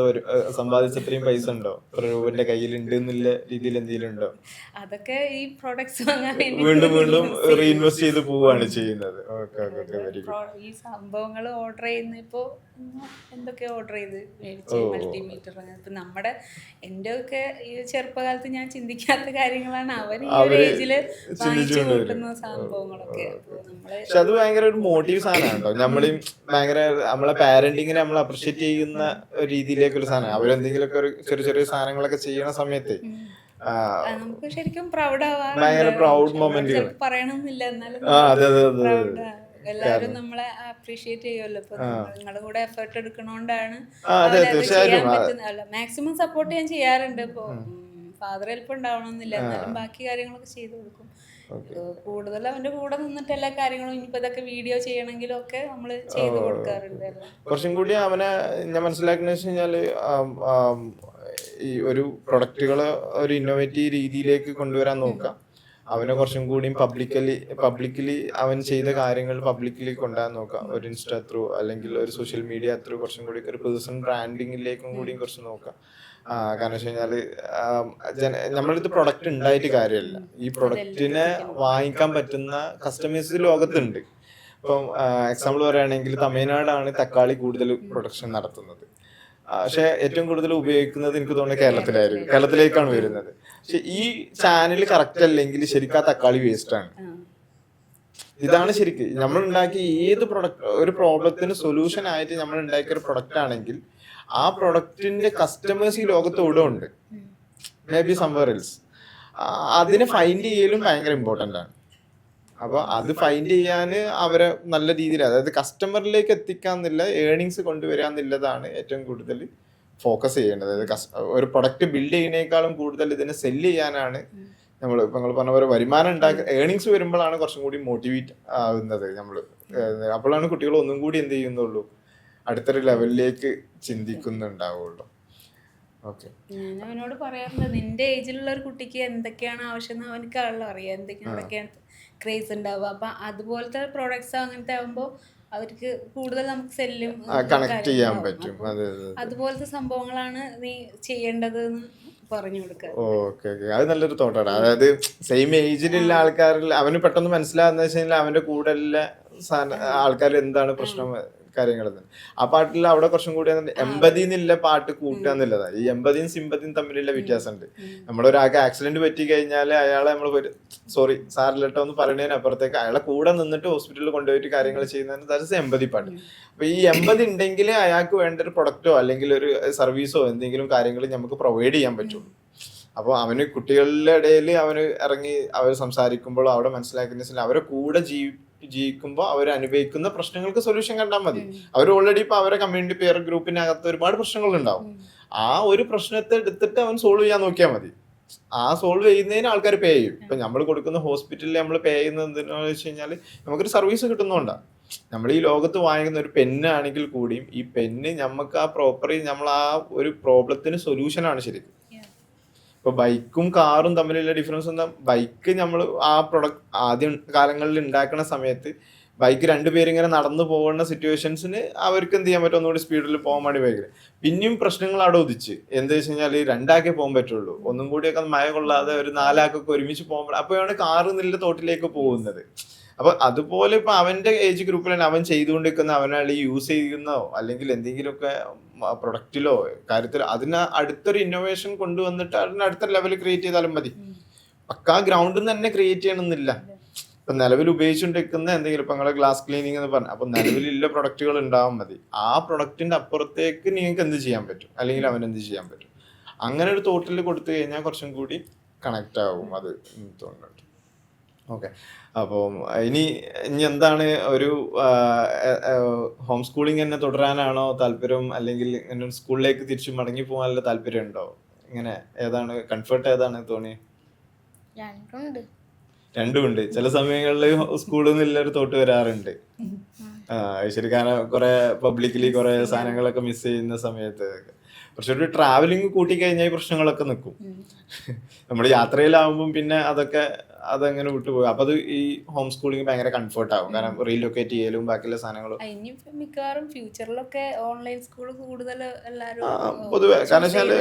സമ്പാദിച്ച അത്രയും പൈസ ഉണ്ടോ, എത്ര രൂപന്റെ കയ്യിലുണ്ട് എന്നുള്ള രീതിയിൽ എന്തെങ്കിലും ഉണ്ടോ? അതൊക്കെ ഈ പ്രോഡക്ട്സ് വാങ്ങാൻ വീണ്ടും റീഇൻവെസ്റ്റ് ചെയ്ത് പോവാണ് ചെയ്യുന്നത്. ഈ സംഭവങ്ങൾ ഓർഡർ ചെയ്യുന്ന ഇപ്പോ എന്തൊക്കെ ഓർഡർ ചെയ്ത് മൾട്ടിമീറ്റർ. ഇപ്പൊ എൻ്റെ ഒക്കെ ഈ ചെറുപ്പകാലത്ത് ഞാൻ ചിന്തിക്കാത്ത കാര്യങ്ങളാണ് അവൻ ഈ ഒരു ഏജില് വാങ്ങിച്ചു കൂട്ടുന്ന സംഭവങ്ങളൊക്കെ. പക്ഷെ അത് ഭയങ്കര ഒരു മോട്ടീവ് സാധനമാണ്. നമ്മളെയും ഭയങ്കര നമ്മളെ പാരന്റിങ്ങിനെ നമ്മൾ അപ്രിഷിയേറ്റ് ചെയ്യുന്ന രീതിയിലേക്കൊരു സാധനം. അവരെന്തെങ്കിലുമൊക്കെ ഒരു ചെറിയ സാധനങ്ങളൊക്കെ ചെയ്യണ സമയത്ത് നമുക്ക് ശരിക്കും പ്രൗഡ് ആവാൻ ഭയങ്കര പ്രൗഡ് മൊമെന്റ് പറയണമെന്നില്ല, എന്നാലും എല്ലാവരും നമ്മളെ അപ്രീഷിയേറ്റ് ചെയ്യുമല്ലോ. ഇപ്പൊ നിങ്ങളുടെ കൂടെ എഫേർട്ട് എടുക്കണോണ്ടാണ് ചെയ്യാൻ പറ്റുന്ന. മാക്സിമം സപ്പോർട്ട് ഞാൻ ചെയ്യാറുണ്ട്. ഇപ്പൊ ഫാദർ ഹെൽപ്പ് ഉണ്ടാവണമെന്നില്ല, എന്നാലും ബാക്കി കാര്യങ്ങളൊക്കെ ചെയ്തു കൊടുക്കും. കൂടുതൽ അവന്റെ കൂടെ നിന്നിട്ട് എല്ലാ കാര്യങ്ങളും ഇനിയിപ്പോ ഇതൊക്കെ വീഡിയോ ചെയ്യണമെങ്കിലും ഒക്കെ നമ്മള് ചെയ്തു കൊടുക്കാറുണ്ട്. കുറച്ചും കൂടി അവനെ ഞാൻ മനസ്സിലാക്കുന്ന വെച്ച് കഴിഞ്ഞാല് ഈ ഒരു പ്രൊഡക്റ്റുകള് ഒരു ഇന്നോവേറ്റീവ് രീതിയിലേക്ക് കൊണ്ടുവരാൻ നോക്കാം. അവനെ കുറച്ചും കൂടി പബ്ലിക്കലി അവൻ ചെയ്ത കാര്യങ്ങൾ പബ്ലിക്കലി കൊണ്ടുവരാൻ നോക്കാം. ഒരു ഇൻസ്റ്റാ ത്രൂ അല്ലെങ്കിൽ ഒരു സോഷ്യൽ മീഡിയ ത്രൂ കുറച്ചും കൂടി ഒരു പേഴ്സണൽ ബ്രാൻഡിങ്ങിലേക്കും കൂടി കുറച്ച് നോക്കാം. കാരണം വെച്ച് കഴിഞ്ഞാല് നമ്മളിത് പ്രൊഡക്റ്റ് ഉണ്ടായിട്ട് കാര്യമല്ല, ഈ പ്രൊഡക്റ്റിനെ വാങ്ങിക്കാൻ പറ്റുന്ന കസ്റ്റമേഴ്സ് ലോകത്തുണ്ട്. ഇപ്പം എക്സാമ്പിൾ പറയുകയാണെങ്കിൽ തമിഴ്നാടാണ് തക്കാളി കൂടുതൽ പ്രൊഡക്ഷൻ നടത്തുന്നത്. പക്ഷെ ഏറ്റവും കൂടുതൽ ഉപയോഗിക്കുന്നത് എനിക്ക് തോന്നുന്നത് കേരളത്തിലേക്കാണ് വരുന്നത്. പക്ഷെ ഈ ചാനൽ കറക്റ്റ് അല്ലെങ്കിൽ ശരിക്കും ആ തക്കാളി വേസ്റ്റ് ആണ്. ഇതാണ് ശരിക്കും നമ്മൾ ഉണ്ടാക്കിയ ഏത് പ്രൊഡക്റ്റ്, ഒരു പ്രോബ്ലത്തിന് സൊല്യൂഷൻ ആയിട്ട് നമ്മൾ ഉണ്ടാക്കിയ ഒരു പ്രൊഡക്റ്റ് ആണെങ്കിൽ ആ പ്രൊഡക്റ്റിന്റെ കസ്റ്റമേഴ്സ് ഈ ലോകത്ത് ഇവിടെ ഉണ്ട്, മേ ബി സംവെയർ എൽസ്. അതിനെ ഫൈൻഡ് ചെയ്യലും ഭയങ്കര ഇമ്പോർട്ടൻ്റ് ആണ്. അപ്പോൾ അത് ഫൈൻഡ് ചെയ്യാൻ അവരെ നല്ല രീതിയിൽ, അതായത് കസ്റ്റമറിലേക്ക് എത്തിക്കാന്നില്ല, ഏണിങ്സ് കൊണ്ടുവരിക എന്നുള്ളതാണ് ഏറ്റവും കൂടുതൽ ഫോക്കസ് ചെയ്യേണ്ടത്. അതായത് ഒരു പ്രൊഡക്റ്റ് ബിൽഡ് ചെയ്യുന്നതിനേക്കാളും കൂടുതൽ ഇതിനെ സെല്ല് ചെയ്യാനാണ് നമ്മൾ ഇപ്പം നിങ്ങൾ പറഞ്ഞ പോലെ വരുമാനം ഉണ്ടാക്കുക, ഏണിങ്സ് വരുമ്പോഴാണ് കുറച്ചും കൂടി മോട്ടിവേറ്റ് ആവുന്നത് നമ്മൾ. അപ്പോഴാണ് കുട്ടികൾ ഒന്നും കൂടി എന്ത് ചെയ്യുന്നുള്ളൂ, അടുത്തൊരു ലെവലിലേക്ക് ചിന്തിക്കുന്നുണ്ടാവുള്ളൂ. ഓക്കെ, ഞാൻ അവനോട് പറയാറുണ്ട്, നിന്റെ ഏജിലുള്ള ഒരു കുട്ടിക്ക് എന്തൊക്കെയാണ് ആവശ്യം എന്ന് അവനക്കാണല്ലോ അറിയാം, എന്തൊക്കെയാണ് ക്രേസ് ഉണ്ടാവുക. അപ്പം അതുപോലത്തെ പ്രോഡക്ട്സ് അങ്ങനത്തെ ആകുമ്പോൾ അവർക്ക് കൂടുതൽ നമുക്ക് സെല്ലും കണക്ട് ചെയ്യാൻ പറ്റും. അതുപോലത്തെ സംഭവങ്ങളാണ് നീ ചെയ്യേണ്ടത് എന്ന് പറഞ്ഞു കൊടുക്കുക. ഓക്കെ ഓക്കെ, അത് നല്ലൊരു തോട്ടാണ്. അതായത് സെയിം ഏജിലുള്ള ആൾക്കാരിൽ അവന് പെട്ടെന്ന് മനസ്സിലാകുന്ന വെച്ച് കഴിഞ്ഞാൽ അവന്റെ കൂടെ ഉള്ള ആൾക്കാർ എന്താണ് പ്രശ്നം കാര്യങ്ങൾ. ആ പാട്ടിൽ അവിടെ കുറച്ചും കൂടി എമ്പതി എന്നുള്ള പാട്ട് കൂട്ടുക എന്നുള്ളതാണ്. ഈ എമ്പതിയും സിമ്പതിയും തമ്മിലുള്ള വ്യത്യാസമുണ്ട്. നമ്മളൊരാൾക്ക് ആക്സിഡന്റ് പറ്റി കഴിഞ്ഞാൽ അയാളെ നമ്മൾ സോറി സാറിലട്ടോ എന്ന് പറയുന്നതിന് അപ്പുറത്തേക്ക് അയാളെ കൂടെ നിന്നിട്ട് ഹോസ്പിറ്റലിൽ കൊണ്ടുപോയിട്ട് കാര്യങ്ങൾ ചെയ്യുന്നതിന് ദാറ്റ്സ് എമ്പതി പാട്ട്. അപ്പൊ ഈ എമ്പതി ഉണ്ടെങ്കിൽ അയാൾക്ക് വേണ്ട ഒരു പ്രൊഡക്റ്റോ അല്ലെങ്കിൽ ഒരു സർവീസോ എന്തെങ്കിലും കാര്യങ്ങൾ നമുക്ക് പ്രൊവൈഡ് ചെയ്യാൻ പറ്റുള്ളൂ. അപ്പോൾ അവന് കുട്ടികളുടെ ഇടയിൽ അവന് ഇറങ്ങി അവർ സംസാരിക്കുമ്പോൾ അവിടെ മനസ്സിലാക്കുന്ന അവരെ കൂടെ ജീവിക്കുമ്പോൾ അവർ അനുഭവിക്കുന്ന പ്രശ്നങ്ങൾക്ക് സൊല്യൂഷൻ കണ്ടാൽ മതി. അവർ ഓൾറെഡി ഇപ്പൊ അവരെ കമ്മ്യൂണിറ്റി പെയർ ഗ്രൂപ്പിനകത്ത് ഒരുപാട് പ്രശ്നങ്ങൾ ഉണ്ടാവും. ആ ഒരു പ്രശ്നത്തെ എടുത്തിട്ട് അവൻ സോൾവ് ചെയ്യാൻ നോക്കിയാൽ മതി. ആ സോൾവ് ചെയ്യുന്നതിന് ആൾക്കാർ പേ ചെയ്യും. ഇപ്പൊ നമ്മൾ കൊടുക്കുന്ന ഹോസ്പിറ്റലിൽ നമ്മൾ പേ ചെയ്യുന്നത് എന്തിനാന്ന് വെച്ച് കഴിഞ്ഞാൽ നമുക്കൊരു സർവീസ് കിട്ടുന്നതുകൊണ്ടാണ്. നമ്മൾ ഈ ലോകത്ത് വാങ്ങിക്കുന്ന ഒരു പെന്ന് ആണെങ്കിൽ കൂടിയും ഈ പെന്ന് നമുക്ക് ആ പ്രോപ്പർലി നമ്മൾ ആ ഒരു പ്രോബ്ലത്തിന് സൊല്യൂഷനാണ് ശരിക്കും. ഇപ്പൊ ബൈക്കും കാറും തമ്മിലുള്ള ഡിഫറൻസ് എന്താ, ബൈക്ക് നമ്മൾ ആ പ്രൊഡക്റ്റ് ആദ്യം കാലങ്ങളിൽ ഉണ്ടാക്കുന്ന സമയത്ത് ബൈക്ക് രണ്ടുപേരിങ്ങനെ നടന്നു പോകുന്ന സിറ്റുവേഷൻസിന് അവർക്ക് എന്ത് ചെയ്യാൻ പറ്റും, ഒന്നുകൂടി സ്പീഡിൽ പോകാൻ വേണ്ടി ബൈക്കിൽ. പിന്നെയും പ്രശ്നങ്ങൾ അവിടെ ഉദിച്ച് എന്താ വെച്ച് കഴിഞ്ഞാൽ 2 ആക്കേ പോകാൻ പറ്റുള്ളൂ. ഒന്നും കൂടിയൊക്കെ മഴ കൊള്ളാതെ ഒരു 4 ആക്കൊക്കെ ഒരുമിച്ച് പോകുമ്പോൾ അപ്പോഴാണ് കാറ് നില തോട്ടിലേക്ക് പോകുന്നത്. അപ്പൊ അതുപോലെ ഇപ്പൊ അവന്റെ ഏജ് ഗ്രൂപ്പിൽ തന്നെ അവൻ ചെയ്തുകൊണ്ടിരിക്കുന്ന അവനാളി യൂസ് ചെയ്യുന്നോ അല്ലെങ്കിൽ എന്തെങ്കിലുമൊക്കെ പ്രൊഡക്റ്റിലോ കാര്യത്തിലോ അതിന് അടുത്തൊരു ഇന്നോവേഷൻ കൊണ്ടുവന്നിട്ട് അതിന് അടുത്ത ലെവൽ ക്രിയേറ്റ് ചെയ്താലും മതി. പക്കാ ഗ്രൗണ്ടിൽ തന്നെ ക്രിയേറ്റ് ചെയ്യണമെന്നില്ല. ഇപ്പൊ നിലവിൽ ഉപയോഗിച്ചുകൊണ്ടിരിക്കുന്ന എന്തെങ്കിലും ഇപ്പൊ നിങ്ങളെ ഗ്ലാസ് ക്ലീനിങ് എന്ന് പറഞ്ഞ അപ്പൊ നിലവിലുള്ള പ്രൊഡക്റ്റുകൾ ഉണ്ടാവാൻ മതി. ആ പ്രൊഡക്റ്റിന്റെ അപ്പുറത്തേക്ക് നിങ്ങൾക്ക് എന്ത് ചെയ്യാൻ പറ്റും, അല്ലെങ്കിൽ അവൻ എന്ത് ചെയ്യാൻ പറ്റും, അങ്ങനെ ഒരു തോട്ടിൽ കൊടുത്തു കഴിഞ്ഞാൽ കുറച്ചും കൂടി കണക്ട് ആവും അത് തോന്നുന്നുണ്ട്. ഓക്കെ, അപ്പോൾ ഇനി എന്താണ് ഒരു ഹോം സ്കൂളിംഗ് തന്നെ തുടരാനാണോ താല്പര്യം, അല്ലെങ്കിൽ സ്കൂളിലേക്ക് തിരിച്ചു മടങ്ങി പോകാനുള്ള താല്പര്യം ഉണ്ടോ? ഇങ്ങനെ ഏതാണ് കംഫർട്ട്, ഏതാണ് തോന്നി? രണ്ടുമുണ്ട്. ചില സമയങ്ങളിൽ സ്കൂളിൽ നിന്നുള്ളൊരു തോട്ട് വരാറുണ്ട്. ശരി, കാരണം കുറെ പബ്ലിക്കലി കുറെ സാധനങ്ങളൊക്കെ മിസ് ചെയ്യുന്ന സമയത്ത് പക്ഷെ ഒരു ട്രാവലിംഗ് കൂട്ടിക്കഴിഞ്ഞാൽ ഈ പ്രശ്നങ്ങളൊക്കെ നിൽക്കും. നമ്മൾ യാത്രയിലാവുമ്പം പിന്നെ അതങ്ങനെ വിട്ടുപോകും. അപ്പൊ അത് ഈ ഹോം സ്കൂളിംഗ് ഭയങ്കര കംഫർട്ട് ആവും, കാരണം റീലൊക്കേറ്റ് ചെയ്യലും ബാക്കിയുള്ള സാധനങ്ങളും മിക്കവാറും ഫ്യൂച്ചറിലൊക്കെ ഓൺലൈൻ സ്കൂൾ കൂടുതൽ എല്ലാവരും പൊതുവെ. കാരണം വെച്ചാല്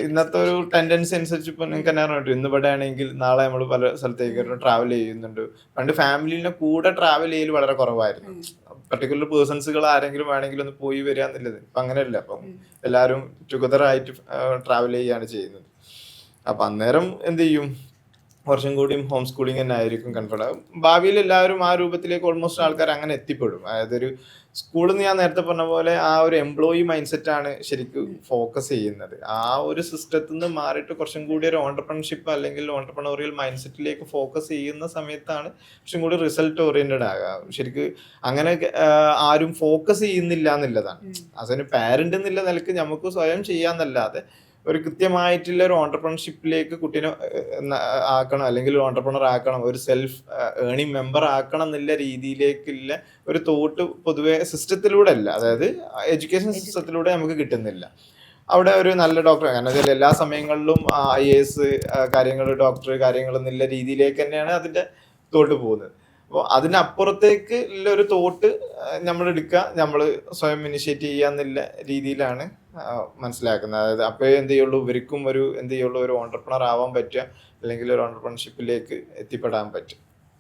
ഇന്നത്തെ ഒരു ടെൻഡൻസി അനുസരിച്ച് ഇപ്പൊ നിങ്ങൾക്ക് തന്നെ അറിഞ്ഞിട്ട് ഇന്ന് ഇവിടെ ആണെങ്കിൽ നാളെ നമ്മൾ പല സ്ഥലത്തേക്ക് ട്രാവൽ ചെയ്യുന്നുണ്ട്. പണ്ട് ഫാമിലിന്റെ കൂടെ ട്രാവൽ ചെയ്യൽ വളരെ കുറവായിരുന്നു. പർട്ടിക്കുലർ പേഴ്സൺസുകൾ ആരെങ്കിലും വേണമെങ്കിൽ ഒന്ന് പോയി വരിക എന്നുള്ളത് ഇപ്പൊ അങ്ങനെയല്ല. അപ്പം എല്ലാവരും ടുഗദർ ആയിട്ട് ട്രാവൽ ചെയ്യുകയാണ് ചെയ്യുന്നത്. അപ്പൊ അന്നേരം എന്ത് ചെയ്യും, കുറച്ചും കൂടിയും ഹോം സ്കൂളിംഗ് തന്നെ ആയിരിക്കും കംഫർട്ട്. ഭാവിയിൽ എല്ലാവരും ആ രൂപത്തിലേക്ക് ഓൾമോസ്റ്റ് ആൾക്കാർ അങ്ങനെ എത്തിപ്പെടും. അതായത് ഒരു സ്കൂളിൽ നിന്ന് ഞാൻ നേരത്തെ പറഞ്ഞ പോലെ ആ ഒരു എംപ്ലോയി മൈൻഡ് സെറ്റാണ് ശരിക്കും ഫോക്കസ് ചെയ്യുന്നത്. ആ ഒരു സിസ്റ്റത്തിൽ നിന്ന് മാറിയിട്ട് കുറച്ചും കൂടി ഒരു ഓണ്ടർപ്രണർഷിപ്പ് അല്ലെങ്കിൽ ഓണ്ടർപ്രണോറിയൽ മൈൻഡ് സെറ്റിലേക്ക് ഫോക്കസ് ചെയ്യുന്ന സമയത്താണ് കുറച്ചും കൂടി റിസൾട്ട് ഓറിയന്റഡ് ആകുക. ശരിക്കും അങ്ങനെ ആരും ഫോക്കസ് ചെയ്യുന്നില്ല എന്നുള്ളതാണ്. അതിന് പാരന്റ് എന്നുള്ള നിലക്ക് നമുക്ക് സ്വയം ചെയ്യാന്നല്ലാതെ ഒരു കൃത്യമായിട്ടുള്ള ഒരു ഓണ്ടർപ്രണർഷിപ്പിലേക്ക് കുട്ടീനെ ആക്കണം, അല്ലെങ്കിൽ ഒരു ഓണ്ടർപ്രണർ ആക്കണം, ഒരു സെൽഫ് ഏണിംഗ് മെമ്പർ ആക്കണം എന്നുള്ള രീതിയിലേക്കുള്ള ഒരു തോട്ട് പൊതുവെ സിസ്റ്റത്തിലൂടെ അല്ല, അതായത് എഡ്യൂക്കേഷൻ സിസ്റ്റത്തിലൂടെ നമുക്ക് കിട്ടുന്നില്ല. അവിടെ ഒരു നല്ല ഡോക്ടർ, കാരണം എല്ലാ സമയങ്ങളിലും IAS കാര്യങ്ങൾ, ഡോക്ടർ കാര്യങ്ങൾ എന്നുള്ള രീതിയിലേക്ക് തന്നെയാണ് അതിൻ്റെ തോട്ട് പോകുന്നത്. അപ്പോൾ അതിനപ്പുറത്തേക്ക് ഉള്ള ഒരു തോട്ട് നമ്മൾ എടുക്കുക, നമ്മൾ സ്വയം ഇനിഷ്യേറ്റ് ചെയ്യുക എന്നുള്ള രീതിയിലാണ് മനസ്സിലാക്കുന്നത്. അതായത് അപ്പോഴേ എന്ത് ചെയ്യുള്ളൂ, ഇവർക്കും ഒരു എന്ത് ചെയ്യുള്ളൂ, ഒരു ഓണ്ടർപ്രണർ ആവാൻ പറ്റുക, അല്ലെങ്കിൽ ഒരു ഓണ്ടർപ്രണർഷിപ്പിലേക്ക് എത്തിപ്പെടാൻ പറ്റും.